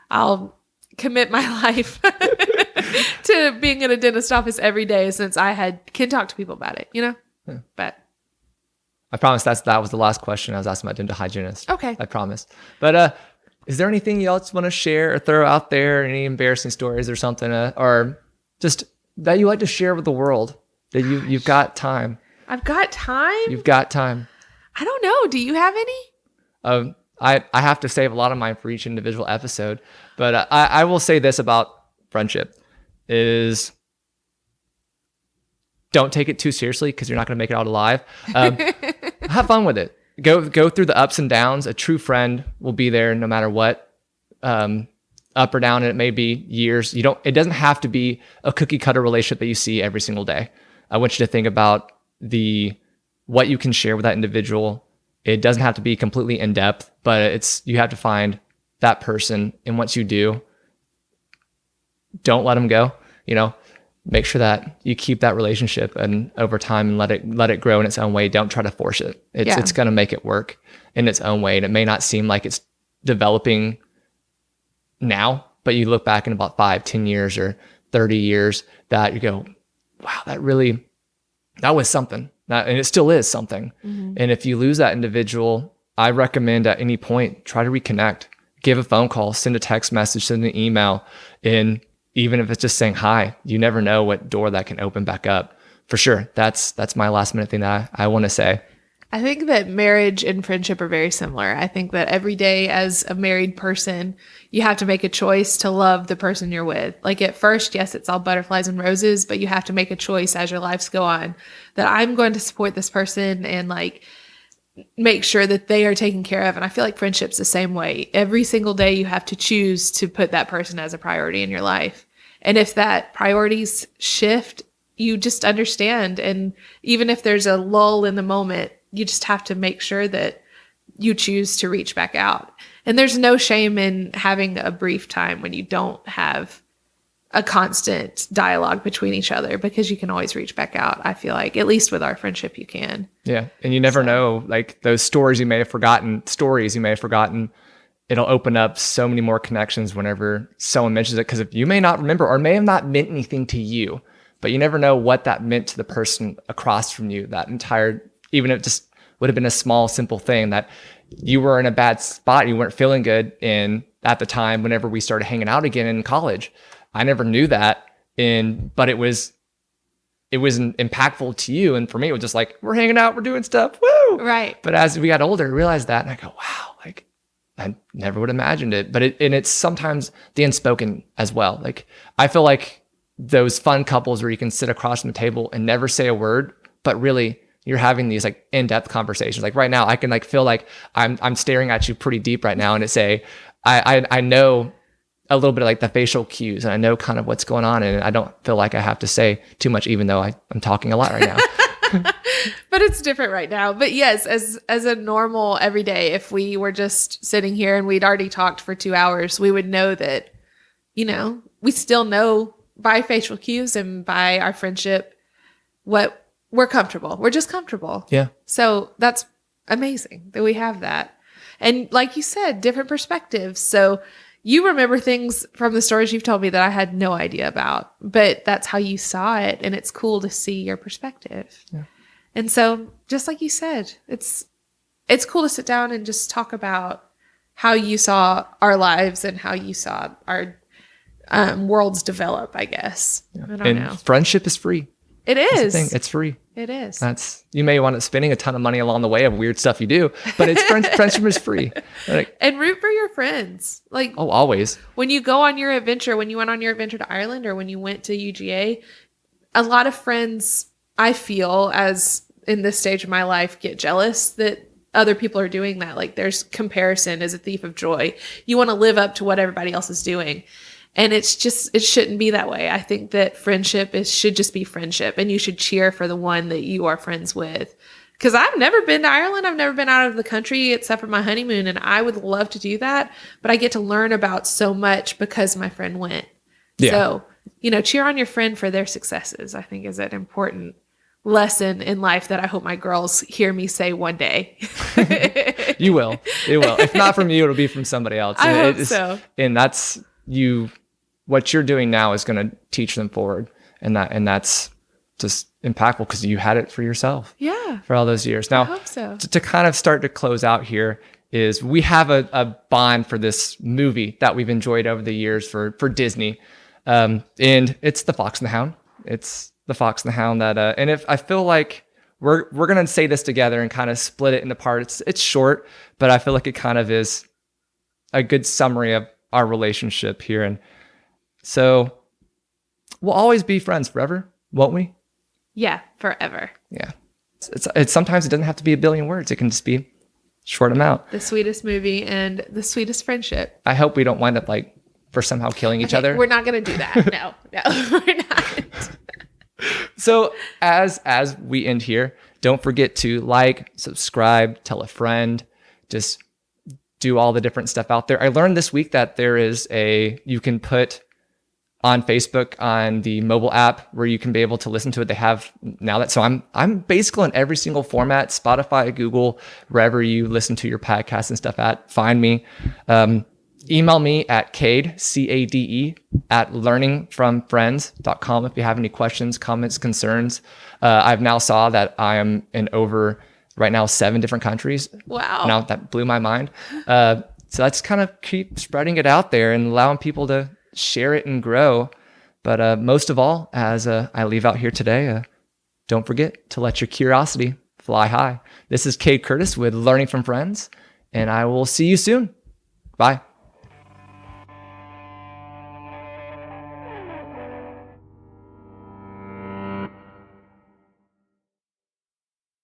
I'll commit my life to being in a dentist office every day, since I can talk to people about it, you know? Yeah. But I promise that was the last question I was asking about dental hygienist. Okay. I promise. But is there anything you else want to share or throw out there? Any embarrassing stories or something, or just that you like to share with the world? That you've got time. I've got time. You've got time. I don't know. Do you have any? I have to save a lot of mine for each individual episode, but I will say this about friendship is, don't take it too seriously, because you're not going to make it out alive. Have fun with it. Go through the ups and downs. A true friend will be there no matter what, up or down, and it may be years. It doesn't have to be a cookie cutter relationship that you see every single day. I want you to think about what you can share with that individual. It doesn't have to be completely in depth, but you have to find that person. And once you do, don't let them go. Make sure that you keep that relationship and over time, and let it grow in its own way. Don't try to force it. It's going to make it work in its own way. And it may not seem like it's developing now, but you look back in about 5, 10 years or 30 years that you go, wow, that was something. And it still is something. Mm-hmm. And if you lose that individual, I recommend at any point, try to reconnect, give a phone call, send a text message, send an email, and even if it's just saying hi, you never know what door that can open back up. For sure. That's my last minute thing that I want to say. I think that marriage and friendship are very similar. I think that every day as a married person, you have to make a choice to love the person you're with. Like, at first, yes, it's all butterflies and roses, but you have to make a choice as your lives go on that I'm going to support this person and like make sure that they are taken care of. And I feel like friendship's the same way. Every single day you have to choose to put that person as a priority in your life. And if that priorities shift, you just understand. And even if there's a lull in the moment, you just have to make sure that you choose to reach back out. And there's no shame in having a brief time when you don't have a constant dialogue between each other, because you can always reach back out. I feel like, at least with our friendship, you can. Yeah. And you never know, like those stories you may have forgotten, it'll open up so many more connections whenever someone mentions it. Because if you may not remember or may have not meant anything to you, but you never know what that meant to the person across from you, that entire, even if it just would have been a small, simple thing that you were in a bad spot, you weren't feeling good in at the time whenever we started hanging out again in college. I never knew that, but it was impactful to you. And for me, it was just like, we're hanging out, we're doing stuff, woo! Right. But as we got older, I realized that, and I go, wow, like I never would have imagined it. But it's sometimes the unspoken as well. Like I feel like those fun couples where you can sit across from the table and never say a word, but really you're having these like in-depth conversations. Like right now, I can like feel like I'm staring at you pretty deep right now, and it's I know a little bit of like the facial cues, and I know kind of what's going on, and I don't feel like I have to say too much, even though I'm talking a lot right now. But it's different right now. But yes, as a normal everyday, if we were just sitting here and we'd already talked for 2 hours, we would know that, we still know by facial cues and by our friendship what we're comfortable. We're just comfortable. Yeah. So that's amazing that we have that. And like you said, different perspectives. So you remember things from the stories you've told me that I had no idea about, but that's how you saw it. And it's cool to see your perspective. Yeah. And so just like you said, it's cool to sit down and just talk about how you saw our lives and how you saw our worlds develop, I guess. Yeah. I don't know. Friendship is free. It is. It's free. It is. You may want to spending a ton of money along the way of weird stuff you do, but it's friendship is free. Like, and root for your friends. Like, oh, always. When you go on your adventure, when you went on your adventure to Ireland or when you went to UGA, a lot of friends, I feel, as in this stage of my life, get jealous that other people are doing that. Like, there's comparison is a thief of joy. You want to live up to what everybody else is doing. And it shouldn't be that way. I think that friendship should just be friendship, and you should cheer for the one that you are friends with. Because I've never been to Ireland. I've never been out of the country except for my honeymoon, and I would love to do that. But I get to learn about so much because my friend went. Yeah. So, cheer on your friend for their successes, I think is an important lesson in life that I hope my girls hear me say one day. You will. It will. If not from you, it'll be from somebody else. I hope so. And that's what you're doing now is going to teach them forward. And that's just impactful because you had it for yourself. Yeah. For all those years. Now, I hope so. To kind of start to close out here is we have a bond for this movie that we've enjoyed over the years for Disney. And it's The Fox and the Hound. It's The Fox and the Hound that, and if I feel like we're going to say this together and kind of split it into parts. It's short, but I feel like it kind of is a good summary of our relationship here. And so we'll always be friends forever, won't we? Yeah, forever. Yeah. It's sometimes it doesn't have to be a billion words. It can just be a short amount. The sweetest movie and the sweetest friendship. I hope we don't wind up like for somehow killing each other. We're not going to do that. No, we're not. So as we end here, don't forget to like, subscribe, tell a friend, just do all the different stuff out there. I learned this week that there is you can put on Facebook on the mobile app where you can be able to listen to it. They have now that, so I'm basically in every single format, Spotify, Google, wherever you listen to your podcasts and stuff at, find me. Email me at cade, CADE, at learningfromfriends.com if you have any questions, comments, concerns. I've now saw that I am in over right now 7 different countries. Wow. Now that blew my mind. So let's kind of keep spreading it out there and allowing people to share it and grow. But most of all, as I leave out here today, don't forget to let your curiosity fly high. This is Cade Curtis with Learning from Friends, and I will see you soon. Bye.